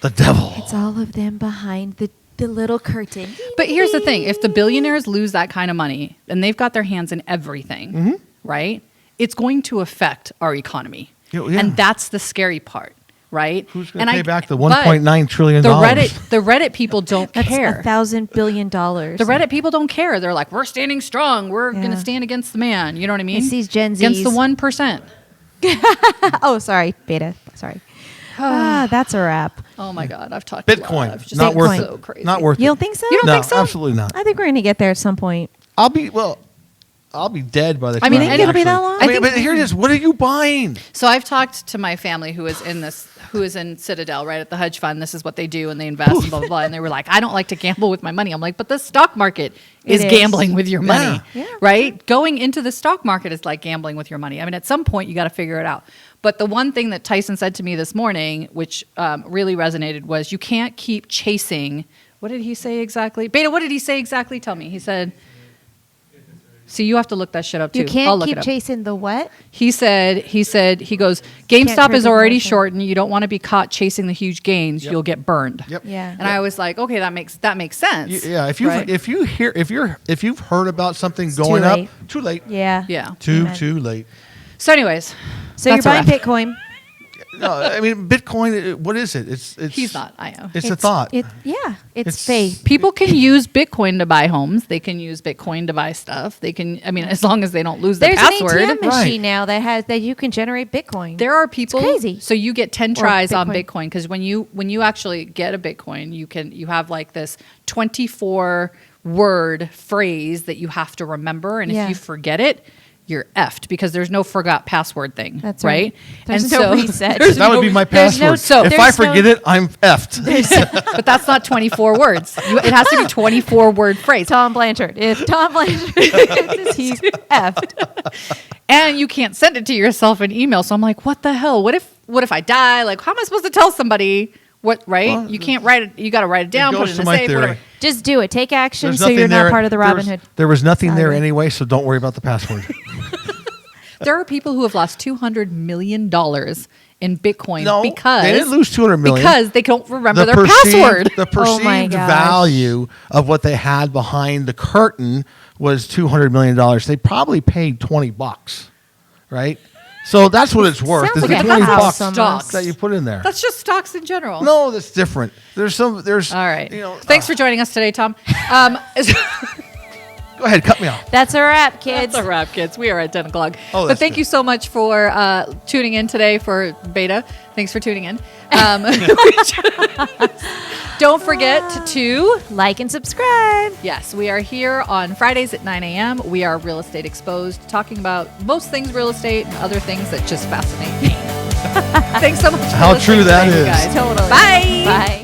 Speaker 4: The devil.
Speaker 3: It's all of them behind the little curtain.
Speaker 2: But here's the thing. If the billionaires lose that kind of money, and they've got their hands in everything, right? It's going to affect our economy.
Speaker 4: Yeah.
Speaker 2: And that's the scary part, right?
Speaker 4: Who's going to pay back the
Speaker 2: but
Speaker 4: $1.9 trillion?
Speaker 2: The Reddit people don't
Speaker 3: That's
Speaker 2: care.
Speaker 3: $1,000 billion.
Speaker 2: The Reddit people don't care. They're like, we're standing strong. We're going to stand against the man. You know what I mean?
Speaker 3: It's these Gen Zs.
Speaker 2: Against the 1%.
Speaker 3: Oh, sorry, Beta. Sorry. That's a wrap.
Speaker 2: Oh my God, I've talked a lot.
Speaker 4: Bitcoin.
Speaker 2: I've just
Speaker 4: Not
Speaker 2: been
Speaker 4: worth
Speaker 2: so
Speaker 4: it.
Speaker 2: crazy.
Speaker 4: Not worth it.
Speaker 3: You don't think so?
Speaker 2: You don't
Speaker 4: No,
Speaker 2: think so?
Speaker 4: absolutely not.
Speaker 3: I think we're going to get there at some point.
Speaker 4: I'll be dead by the time.
Speaker 2: I mean,
Speaker 3: think it'll be that long?
Speaker 4: I mean, but here it is. What are you buying?
Speaker 2: So I've talked to my family who is in Citadel, right, at the hedge fund. This is what they do, and they invest, and blah, blah, blah. And they were like, I don't like to gamble with my money. I'm like, but the stock market is gambling with your money, right? Going into the stock market is like gambling with your money. I mean, at some point, you got to figure it out. But the one thing that Tyson said to me this morning, which really resonated, was you can't keep chasing. What did he say exactly? Beta, what did he say exactly? Tell me. He said... See, you have to look that shit up too.
Speaker 3: You
Speaker 2: I'll
Speaker 3: can't
Speaker 2: look
Speaker 3: keep
Speaker 2: it up.
Speaker 3: chasing the what?
Speaker 2: He goes, GameStop is
Speaker 3: trigger
Speaker 2: already
Speaker 3: motion.
Speaker 2: short and you don't want to be caught chasing the huge gains. You'll get burned.
Speaker 4: Yep.
Speaker 3: Yeah.
Speaker 2: And I was like, okay, that makes sense.
Speaker 4: Yeah.
Speaker 2: right?
Speaker 4: If you've heard about something
Speaker 3: It's
Speaker 4: going
Speaker 3: too
Speaker 4: up,
Speaker 3: late.
Speaker 4: too late.
Speaker 2: Yeah.
Speaker 4: Too late.
Speaker 2: So anyways,
Speaker 3: So you're
Speaker 2: that's a
Speaker 3: buying
Speaker 2: wrap.
Speaker 3: Bitcoin.
Speaker 4: No, I mean Bitcoin. What is it? It's.
Speaker 2: He's not. I am.
Speaker 4: It's a thought.
Speaker 3: It's faith.
Speaker 2: People can use Bitcoin to buy homes. They can use Bitcoin to buy stuff. They can, I mean, as long as they don't lose their
Speaker 3: There's
Speaker 2: password.
Speaker 3: an ATM machine
Speaker 4: Right.
Speaker 3: now that you can generate Bitcoin.
Speaker 2: There are people.
Speaker 3: It's crazy.
Speaker 2: So you get 10 tries on
Speaker 3: Bitcoin.
Speaker 2: Bitcoin because when you actually get a Bitcoin, you have like this 24 word phrase that you have to remember, and if you forget it, you're effed because there's no forgot password thing.
Speaker 3: That's
Speaker 2: right.
Speaker 3: There's no reset.
Speaker 2: there's
Speaker 4: That would be my
Speaker 3: there's no-
Speaker 4: password.
Speaker 2: so-
Speaker 4: if I forget it, I'm effed.
Speaker 2: but that's not 24 words. It has to be 24 word phrase.
Speaker 3: Tom Blanchard. If Tom Blanchard is he's effed.
Speaker 2: And you can't send it to yourself in email. So I'm like, what the hell? What if I die? Like, how am I supposed to tell somebody what, right?
Speaker 4: Well,
Speaker 2: you can't write it. You got to write it down, put
Speaker 4: goes
Speaker 2: it
Speaker 4: to
Speaker 2: in a
Speaker 4: my
Speaker 2: safe,
Speaker 4: theory.
Speaker 2: whatever.
Speaker 3: Just do it. Take action
Speaker 4: There's
Speaker 3: so you're
Speaker 4: nothing
Speaker 3: not
Speaker 4: there-
Speaker 3: part of the Robin Hood.
Speaker 4: There was nothing there
Speaker 3: Sorry.
Speaker 4: anyway, so don't worry about the password.
Speaker 2: There are people who have lost $200 million in Bitcoin
Speaker 4: No,
Speaker 2: because
Speaker 4: they didn't lose $200 million.
Speaker 2: because they don't remember their
Speaker 4: perceived-
Speaker 2: password.
Speaker 4: The
Speaker 3: Oh my
Speaker 4: perceived
Speaker 3: gosh.
Speaker 4: value of what they had behind the curtain was $200 million. They probably paid $20, right? So that's what it's worth.
Speaker 3: Sounds
Speaker 4: Is
Speaker 3: like
Speaker 4: the
Speaker 3: a
Speaker 4: $20
Speaker 3: house
Speaker 2: almost.
Speaker 4: bucks that you put in there.
Speaker 2: That's just stocks in general.
Speaker 4: No, that's different. There's
Speaker 2: All right. Thanks for joining us today, Tom.
Speaker 4: Go ahead, cut me off.
Speaker 3: That's a wrap, kids.
Speaker 2: That's a wrap, kids. We are at 10 o'clock.
Speaker 4: Oh,
Speaker 2: but
Speaker 4: that's
Speaker 2: thank
Speaker 4: good.
Speaker 2: you so much for tuning in today for beta. Thanks for tuning in. Don't forget to,
Speaker 3: Like and subscribe.
Speaker 2: yes, we are here on Fridays at 9 a.m. We are Real Estate Exposed, talking about most things real estate and other things that just fascinate me. Thanks so much for
Speaker 4: How
Speaker 2: listening
Speaker 4: true that
Speaker 2: today, you
Speaker 4: is.
Speaker 2: guys.
Speaker 3: Totally.
Speaker 2: Bye.
Speaker 3: Bye.